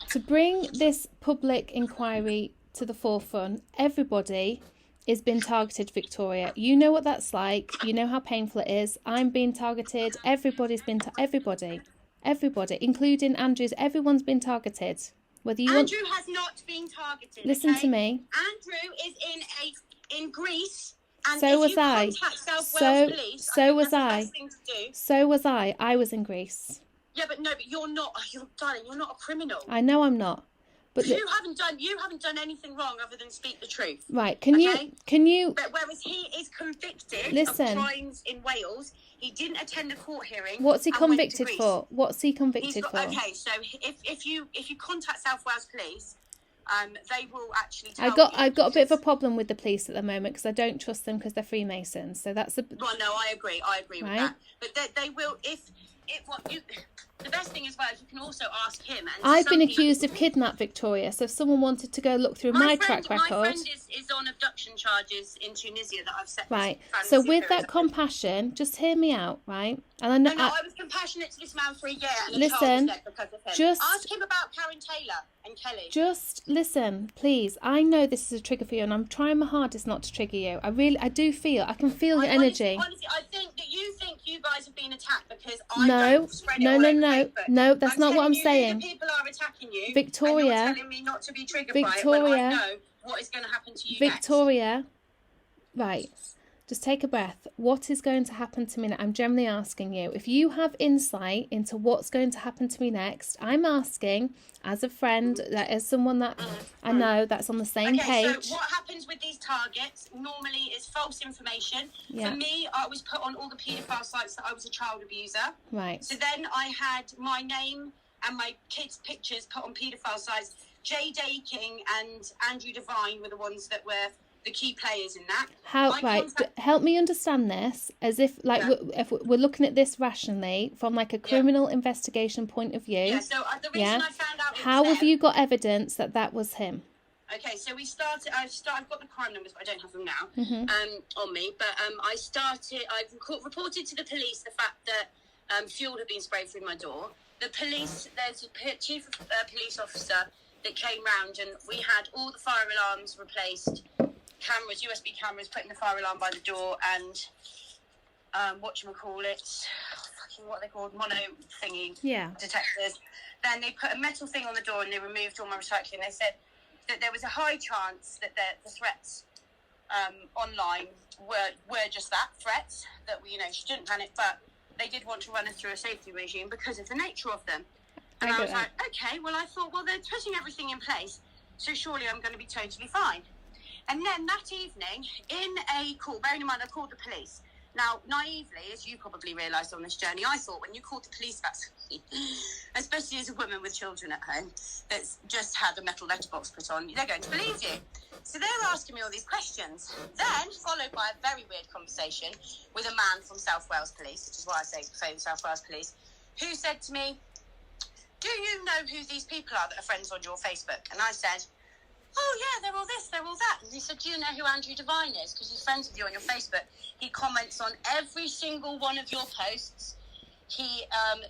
To bring this public inquiry to the forefront, everybody is being targeted, Victoria. You know what that's like. You know how painful it is. I'm being targeted. Everybody's been everybody, including Andrew's. Everyone's been targeted. Andrew has not been targeted. Listen to me. Andrew is in Greece. And so was I. So was I. So was I. I was in Greece. Yeah, but you're not. Darling, you're not a criminal. I know I'm not. But you haven't done anything wrong other than speak the truth. Right? Can you? But whereas he is convicted of crimes in Wales, he didn't attend a court hearing. What's he convicted for? What's he convicted for? Okay, so if you contact South Wales Police. They will actually tell I've got a bit of a problem with the police at the moment, because I don't trust them because they're Freemasons. So that's Well, no, I agree with that. But they will, the best thing as well is you can also ask him. And I've been accused of kidnap, Victoria. So if someone wanted to go look through my track record. My friend is on abduction charges in Tunisia that I've set. Right. So with that compassion, just hear me out, right? And I know. No, I was compassionate to this man for a year, and listen, a child was dead because of him. just ask him about Karen Taylor and Kelly. Just listen, please. I know this is a trigger for you, and I'm trying my hardest not to trigger you. I do feel. I can feel your energy. Honestly, I think that you think you guys have been attacked because I don't spread it all over Facebook. No, that's not what I'm saying. People are attacking you, Victoria, and you're telling me not to be triggered by it when I know what is going to happen to you Victoria, right. Just take a breath. What is going to happen to me next? I'm generally asking you. If you have insight into what's going to happen to me next, I'm asking as a friend, as someone that I know that's on the same page. So what happens with these targets normally is false information. Yeah. For me, I was put on all the paedophile sites that I was a child abuser. Right. So then I had my name and my kids' pictures put on paedophile sites. Jay Daking and Andrew Devine were the ones that were the key players in that. Help me understand this as if if we're looking at this rationally from like a criminal investigation point of view. Yeah, so the reason I found out how have you got evidence that was him? Okay, so I've got the crime numbers, but I don't have them now on me. But I've reported to the police the fact that fuel had been sprayed through my door. The police, there's a chief police officer that came round, and we had all the fire alarms replaced. Cameras, USB cameras, putting the fire alarm by the door, and what are they called? Mono thingy detectors. Then they put a metal thing on the door, and they removed all my recycling. They said that there was a high chance that the threats online were just that, threats, that she didn't panic, but they did want to run us through a safety regime because of the nature of them. And I was like, okay, well, I thought, well, they're putting everything in place, so surely I'm going to be totally fine. And then that evening, in a call, bearing in mind I called the police. Now, naively, as you probably realised on this journey, I thought when you called the police about something, especially as a woman with children at home that's just had a metal letterbox put on, they're going to believe you. So they're asking me all these questions. Then, followed by a very weird conversation with a man from South Wales Police, which is why I say South Wales Police, who said to me, do you know who these people are that are friends on your Facebook? And I said, oh yeah, they're all this, they're all that. And he said, do you know who Andrew Devine is? Because he's friends with you on your Facebook. He comments on every single one of your posts. He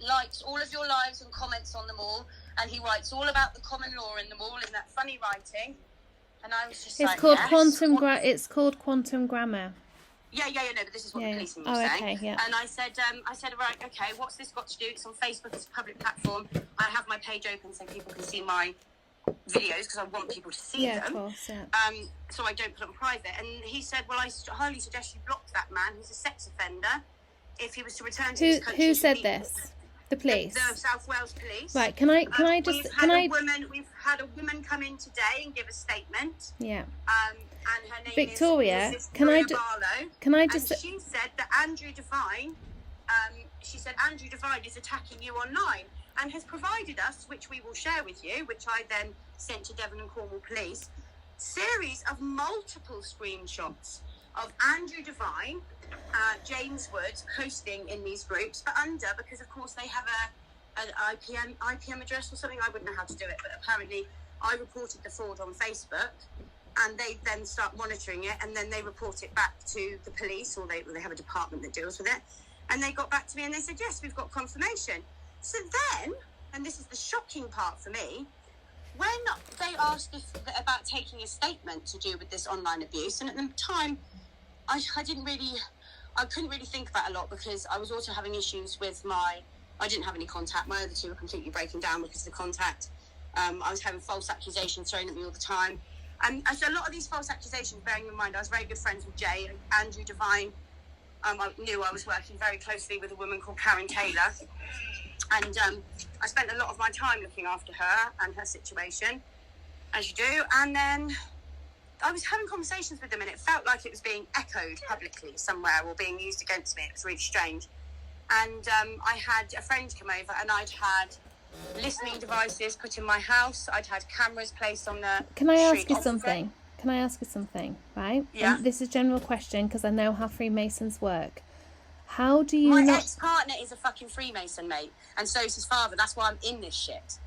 likes all of your lives and comments on them all. And he writes all about the common law in them all in that funny writing. And I was just it's called quantum grammar. Yeah, no, but this is what the policeman was saying. Okay, yeah. And I said, right, okay, what's this got to do? It's on Facebook, it's a public platform. I have my page open so people can see my videos because I want people to see them. Of course, yeah. So I don't put it on private. And he said, well, I highly suggest you block that man. He's a sex offender. If he was to return to this country... Who said this? The police? The South Wales Police. Right, we've had a woman come in today and give a statement. Yeah. And her name Victoria, is Barlow. And she said that Andrew Devine, Andrew Devine is attacking you online and has provided us, which we will share with you, which I then sent to Devon and Cornwall Police, series of multiple screenshots of Andrew Devine, James Woods posting in these groups, but because of course they have an IPM address or something. I wouldn't know how to do it, but apparently I reported the fraud on Facebook, and they then start monitoring it, and then they report it back to the police, or they have a department that deals with it, and they got back to me and they said, yes, we've got confirmation. So then, and this is the shocking part for me, when they asked about taking a statement to do with this online abuse, and at the time I couldn't really think about a lot because I was also having issues with I didn't have any contact. My other two were completely breaking down because of the contact. I was having false accusations thrown at me all the time. And so a lot of these false accusations, bearing in mind I was very good friends with Jay and Andrew Devine. I knew I was working very closely with a woman called Karen Taylor. And I spent a lot of my time looking after her and her situation, as you do. And then I was having conversations with them, and it felt like it was being echoed publicly somewhere or being used against me. It was really strange. And I had a friend come over, and I'd had listening devices put in my house. I'd had cameras placed on the Can I ask you something, right? Yeah. And this is a general question because I know how Freemasons work. How do you My not... ex-partner is a fucking Freemason, mate. And so is his father. That's why I'm in this shit.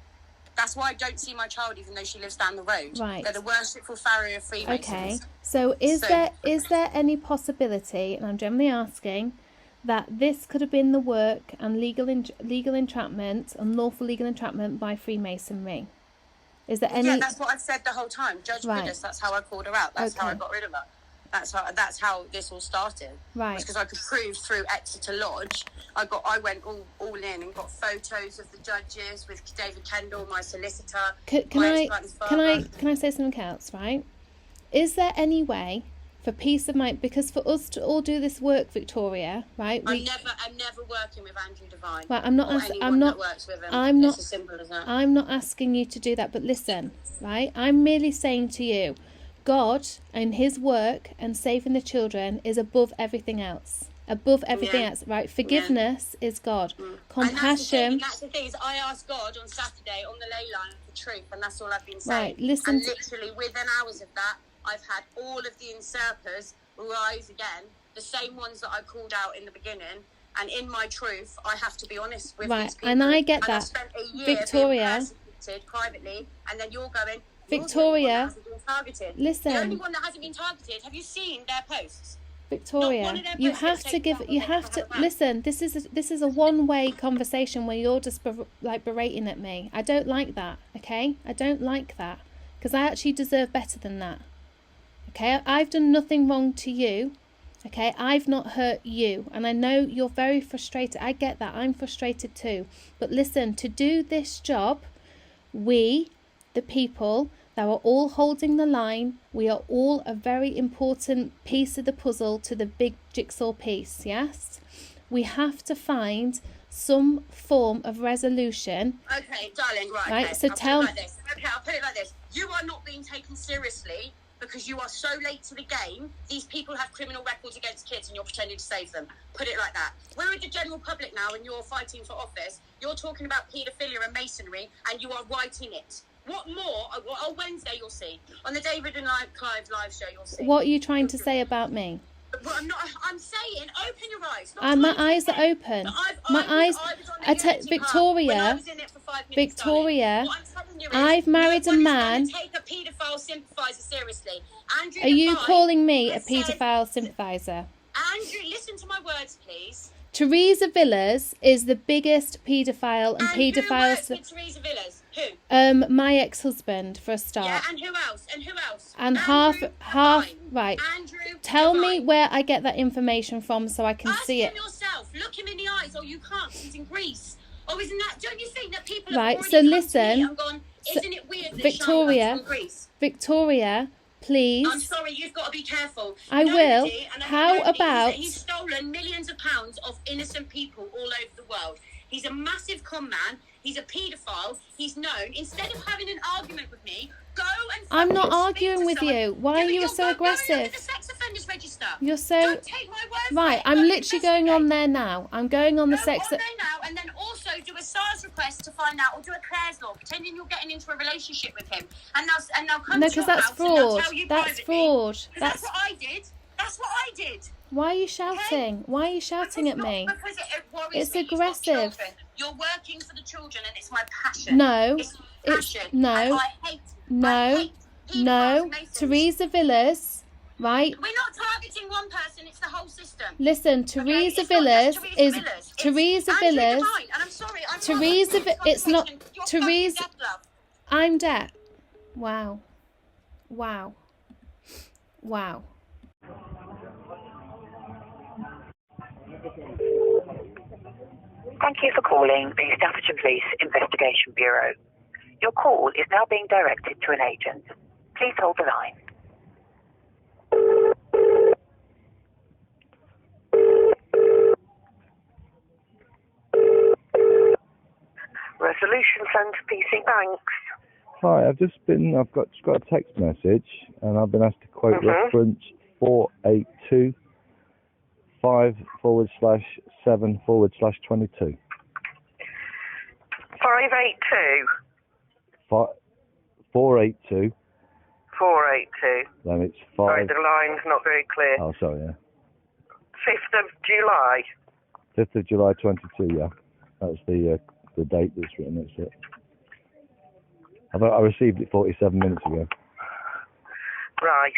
That's why I don't see my child, even though she lives down the road. Right. They're the worshipful Pharaoh of Freemasons. Okay, so is there any possibility, and I'm generally asking, that this could have been the work and legal entrapment, unlawful legal entrapment by Freemasonry? Is there any... Yeah, that's what I've said the whole time. Judge Willis, that's how I called her out. That's how I got rid of her. That's how this all started. Right. Because I could prove through Exeter Lodge. I went all in and got photos of the judges with David Kendall, my solicitor. Can I say something else? Right? Is there any way for peace of mind? Because for us to all do this work, Victoria, right? I'm never working with Andrew Devine. Right, I'm not. That works with him. It's as simple as that. I'm not asking you to do that. But listen, right? I'm merely saying to you, God and his work and saving the children is above everything else. Above everything else, right? Forgiveness is God. Compassion. And that's the thing is, I asked God on Saturday on the ley line for truth, and that's all I've been saying. Right, listen. And literally within hours of that, I've had all of the usurpers rise again, the same ones that I called out in the beginning. And in my truth, I have to be honest with these people. And I get that. I've spent a year Victoria, being persecuted privately, and then you're going. Victoria, listen. The only one that hasn't been targeted. Have you seen their posts? Victoria, you have to listen. This is a one-way conversation where you're just berating at me. I don't like that. Okay, I don't like that because I actually deserve better than that. Okay, I've done nothing wrong to you. Okay, I've not hurt you, and I know you're very frustrated. I get that. I'm frustrated too. But listen, to do this job, we, the people that are all holding the line, we are all a very important piece of the puzzle to the big jigsaw piece, yes? We have to find some form of resolution. Okay, darling, right. Okay, okay. so I'll put it like this. You are not being taken seriously because you are so late to the game. These people have criminal records against kids and you're pretending to save them. Put it like that. We're with the general public now and you're fighting for office. You're talking about paedophilia and masonry and you are writing it. What more? On Wednesday you'll see. On the David and Clive live show you'll see. What are you trying to say about me? Well, I'm saying, open your eyes. My eyes are open. Victoria, Victoria, I've married a man. Take a paedophile sympathiser seriously. Andrew Are you calling me a paedophile sympathiser? Andrew, listen to my words, please. Teresa Villas is the biggest paedophile and paedophile. Who works with Teresa Villas? Who? My ex-husband for a start. Yeah, and who else? And who else? And Andrew half. Devine. Right. Andrew Tell me Devine. where I get that information from so I can see it. Ask him yourself. Look him in the eyes. Oh, you can't. He's in Greece. Oh, isn't that? Don't you think that people have Right. already So come listen. to me and gone, isn't it weird that Victoria, Charlotte's from Greece? Victoria, please. I'm sorry, you've got to be careful. I will. How Nobody, about... He's stolen millions of pounds of innocent people all over the world. He's a massive con man. He's a paedophile. He's known. Instead of having an argument with me, go and... I'm not arguing with you. Why are you so aggressive? Go and look at the sex offenders register. You're so... Don't take my word for Right, it. I'm Go literally going on there now. I'm going on the Go sex... on there now and then also do a SARS request to find out, or do a Claire's law, pretending you're getting into a relationship with him. And now come No, to your because that's house and they'll fraud. tell you That's privately. fraud. That's what I did. That's what I did. Why are you shouting? Why are you shouting at me? Because it worries It's me. You've got aggressive. children. You're working for the children and it's my passion. No, It's passion. no, And I hate no, pedophiles, Masons. Teresa Villas, right? We're not targeting one person, it's the whole system. Listen, Teresa Villas is Teresa Villas. And I'm sorry, Teresa, it's not Teresa. I'm deaf. Wow, wow, wow. Thank you for calling the Staffordshire Police Investigation Bureau. Your call is now being directed to an agent. Please hold the line. Resolution Centre PC Banks. Hi, I've got a text message and I've been asked to quote reference 482 5/7/22. 582. 482. 482. Then it's 5. Sorry, the line's not very clear. Oh, sorry, yeah. 5th of July. 5th of July 22, yeah. That's the date that's written, that's it. I received it 47 minutes ago. Right.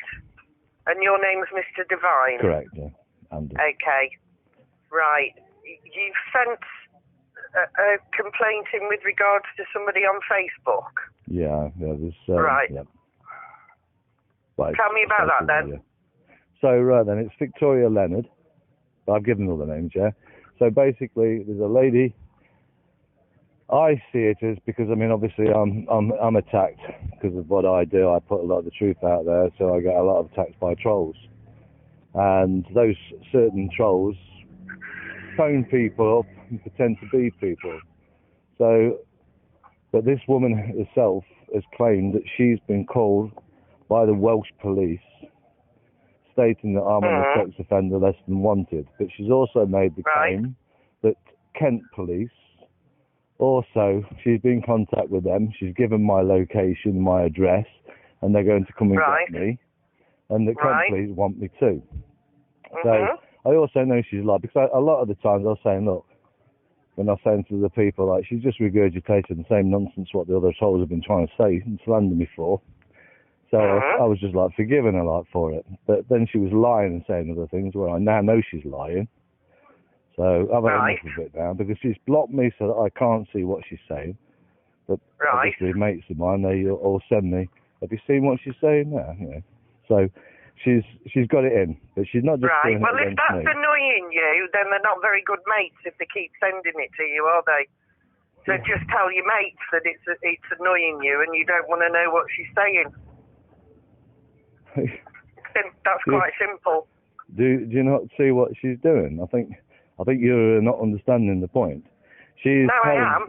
And your name's Mr. Divine? Correct, yeah. Andy. Okay. Right. You've sent a complaint in with regards to somebody on Facebook? Yeah, there's... right. Yeah. Right, Tell me about that then. Yeah. So, then, it's Victoria Leonard. I've given all the names, yeah. So, basically, there's a lady... I see it as, because, I mean, obviously, I'm attacked because of what I do. I put a lot of the truth out there, so I get a lot of attacks by trolls. And those certain trolls phone people up and pretend to be people. So, but this woman herself has claimed that she's been called by the Welsh police, stating that I'm a sex offender less than wanted. But she's also made the claim that Kent police, also, she's been in contact with them. She's given my location, my address, and they're going to come and get me. And the Kent police want me too. So I also know she's lied, because a lot of the times I was saying, look, when I was saying to the people, like, she's just regurgitated the same nonsense what the other trolls have been trying to say and slander me for. So I was just like forgiving her like for it. But then she was lying and saying other things where I now know she's lying. So I've had enough of it now, because she's blocked me so that I can't see what she's saying. But obviously mates of mine, they all send me, have you seen what she's saying now? You know. So she's got it in, but she's not just doing it Well, if against that's me. annoying you, then they're not very good mates if they keep sending it to you, are they? So just tell your mates that it's annoying you and you don't want to know what she's saying. That's quite simple. Do you not see what she's doing? I think you're not understanding the point. She's I am.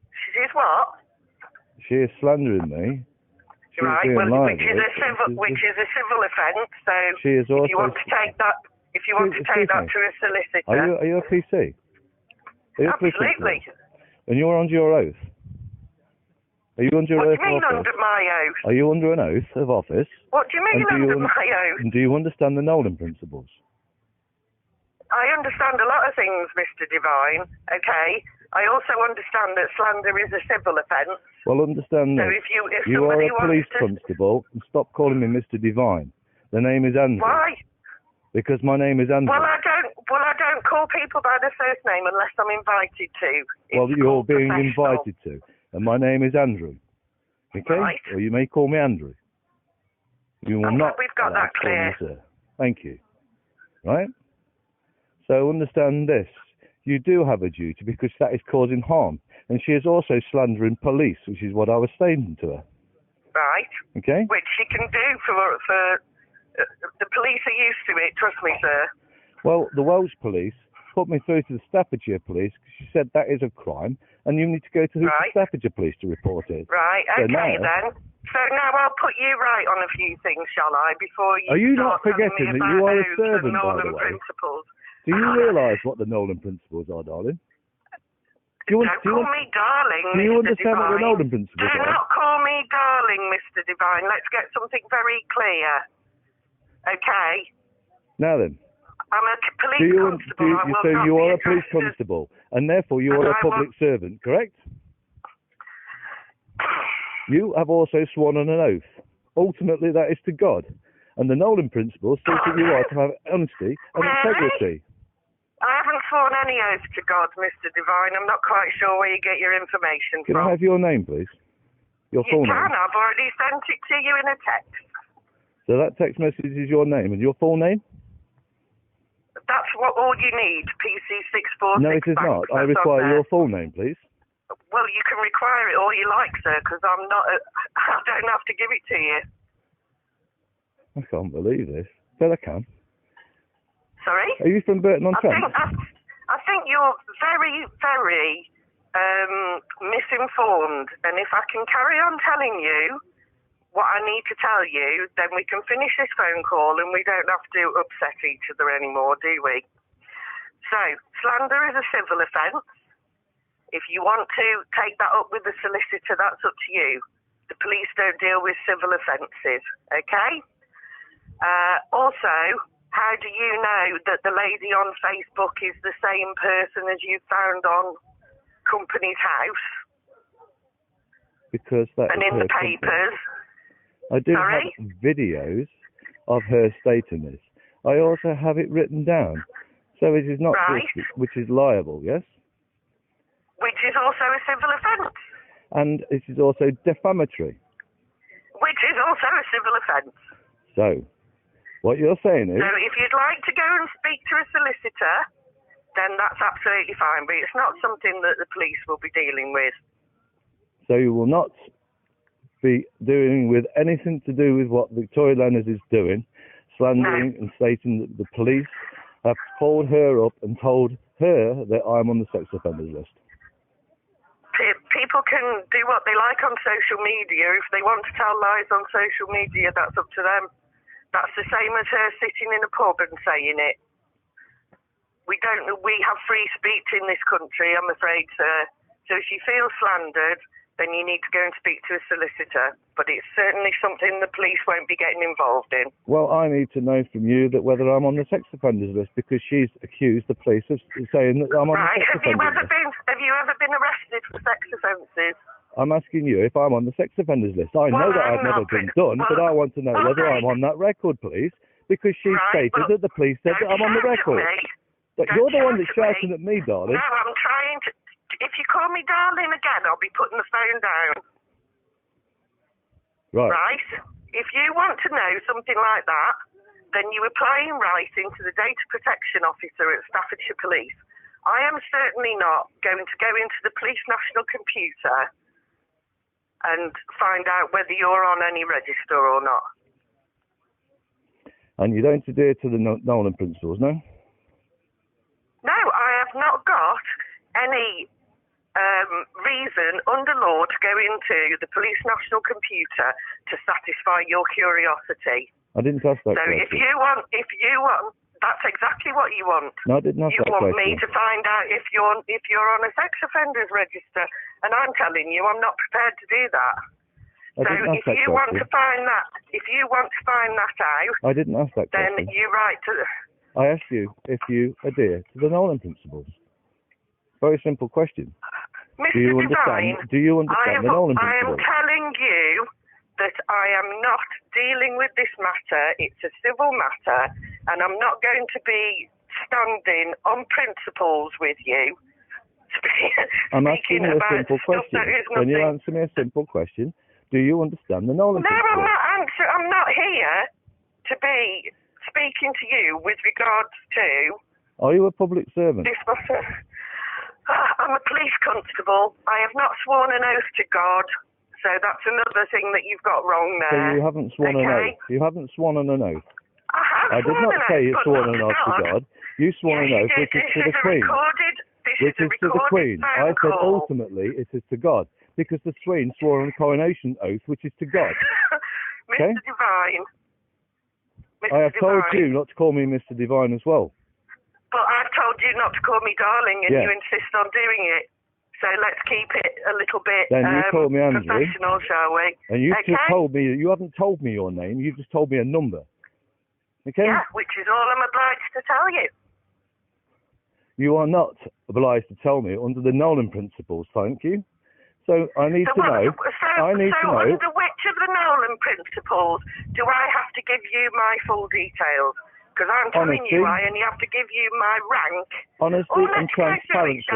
She's what? She is slandering me. Right, well, which is a civil offence. So she is also, if you want to take that to a solicitor, are you a PC? Absolutely. And you're under your oath. Are you under your oath? What do you mean under my oath? Are you under an oath of office? What do you mean under my oath? And do you understand the Nolan principles? I understand a lot of things, Mr. Divine, okay? I also understand that slander is a civil offence. Well, understand so this. If you are a police to... constable, and stop calling me Mr. Divine. The name is Andrew. Why? Because my name is Andrew. Well, I don't call people by their first name unless I'm invited to. Well, you're being invited to. And my name is Andrew. Okay? Right. Or you may call me Andrew. You will not. We've got that clear. Sir. Thank you. Right? So understand this. You do have a duty because that is causing harm. And she is also slandering police, which is what I was saying to her. Right. Okay? Which she can do for the police are used to it, trust me, sir. Well, the Welsh police put me through to the Staffordshire police because she said that is a crime and you need to go to the Staffordshire police to report it. Right, okay then. So now I'll put you right on a few things, shall I, before you Are you start not forgetting that you are a servant, by the way? Principles. Do you realise what the Nolan principles are, darling? Don't call me darling, Do you Mr. understand Divine. what the Nolan principles Do are? not call me darling, Mr. Divine. Let's get something very clear. Okay? Now then. I'm a police constable. So you are a police constable, and therefore you are a public servant, correct? You have also sworn on an oath. Ultimately, that is to God. And the Nolan principles state that you are to have honesty and integrity. I haven't sworn any oath to God, Mr. Divine. I'm not quite sure where you get your information Can from. I have your name, please? Your full name. You can. I've already sent it to you in a text. So that text message is your name and your full name? That's all you need, PC646. No, it is not. I require your full name, please. Well, you can require it all you like, sir, because I don't have to give it to you. I can't believe this. But I can. Sorry? Are you from Burton-on-Trent? I think you're very, very misinformed. And if I can carry on telling you what I need to tell you, then we can finish this phone call and we don't have to upset each other anymore, do we? So, slander is a civil offence. If you want to take that up with the solicitor, that's up to you. The police don't deal with civil offences, okay? Also, how do you know that the lady on Facebook is the same person as you found on Company's house Because that and is in her the papers? I do Sorry? have videos of her stating this. I also have it written down. So it is not Right. this which is liable, yes? Which is also a civil offence. And it is also defamatory. Which is also a civil offence. So, what you're saying is... So if you'd like to go and speak to a solicitor, then that's absolutely fine. But it's not something that the police will be dealing with. So you will not be dealing with anything to do with what Victoria Leonard is doing, slandering and stating that the police have called her up and told her that I'm on the sex offenders list. People can do what they like on social media. If they want to tell lies on social media, that's up to them. That's the same as her sitting in a pub and saying it. We have free speech in this country, I'm afraid, sir. So if you feel slandered, then you need to go and speak to a solicitor. But it's certainly something the police won't be getting involved in. Well, I need to know from you that whether I'm on the sex offenders list, because she's accused the police of saying that I'm on the sex offenders list. Have you ever been arrested for sex offences? I'm asking you if I'm on the sex offenders list. I know that I've never been done, but I want to know whether I'm on that record, please, because she stated that the police said that I'm on the record. But you're the one that's shouting at me, darling. No, I'm trying to... If you call me darling again, I'll be putting the phone down. Right? If you want to know something like that, then you apply in writing to the Data Protection Officer at Staffordshire Police. I am certainly not going to go into the police national computer and find out whether you're on any register or not. And you don't adhere to the Nolan principles, no? No, I have not got any reason under law to go into the police national computer to satisfy your curiosity. I didn't ask that question. So if you want, that's exactly what you want. No, I didn't ask that question. You want me to find out if you're on a sex offenders register, and I'm telling you, I'm not prepared to do that. So if you want to find that, out, I didn't ask that question. Then you write to. I asked you if you adhere to the Nolan principles. Very simple question. Mr. Do you Divine, understand the Nolan I am principles? telling you that I am not dealing with this matter. It's a civil matter, and I'm not going to be standing on principles with you. I'm asking you a simple question. Can you answer me a simple question? Do you understand the Nolan principles? No, I'm not here to be speaking to you with regards to... Are you a public servant? This matter. I'm a police constable. I have not sworn an oath to God, so that's another thing that you've got wrong there. So you haven't sworn an oath. You haven't sworn an oath. I did not say you swore an oath to God. You swore an oath, which is to the Queen. Which is to the Queen. I said ultimately it is to God, because the Queen swore a coronation oath, which is to God. Mr. Divine. I have told you not to call me Mr. Divine as well. But I've told you not to call me darling, and you insist on doing it. So let's keep it a little bit then you call me Andrew, professional, shall we? And you just told me, you haven't told me your name, you just told me a number. Okay? Yeah, which is all I'm obliged to tell you. You are not obliged to tell me under the Nolan principles, thank you. So I need to know. Under which of the Nolan principles do I have to give you my full details? Because I'm telling you, I only have to give you my rank. Honesty and transparency.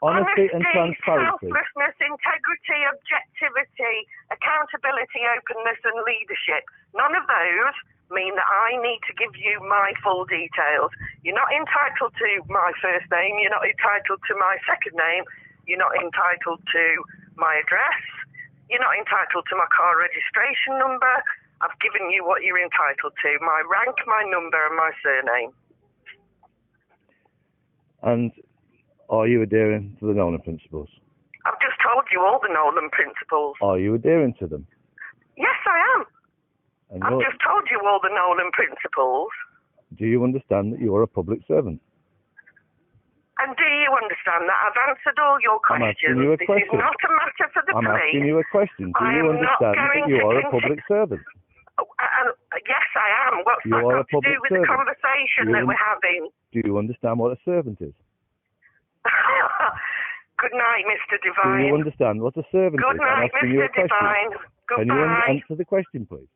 Honesty and transparency. Selflessness, integrity, objectivity, accountability, openness and leadership. None of those mean that I need to give you my full details. You're not entitled to my first name. You're not entitled to my second name. You're not entitled to my address. You're not entitled to my car registration number. I've given you what you're entitled to, my rank, my number and my surname. And are you adhering to the Nolan principles? I've just told you all the Nolan principles. Are you adhering to them? Yes, I am. I've just told you all the Nolan principles. Do you understand that you are a public servant? And do you understand that? I've answered all your questions. I'm asking you a question. This is not a matter for the police. I'm asking you a question. Do you understand that you are a public servant? Yes, I am. What's that got to do with the conversation? conversation that we're having. Do you understand what a servant is? Good night, Mr. Do Divine. you understand what a servant Good is? night, I'm asking you Mr. a question. Divine. Can you Goodbye. answer the question, please?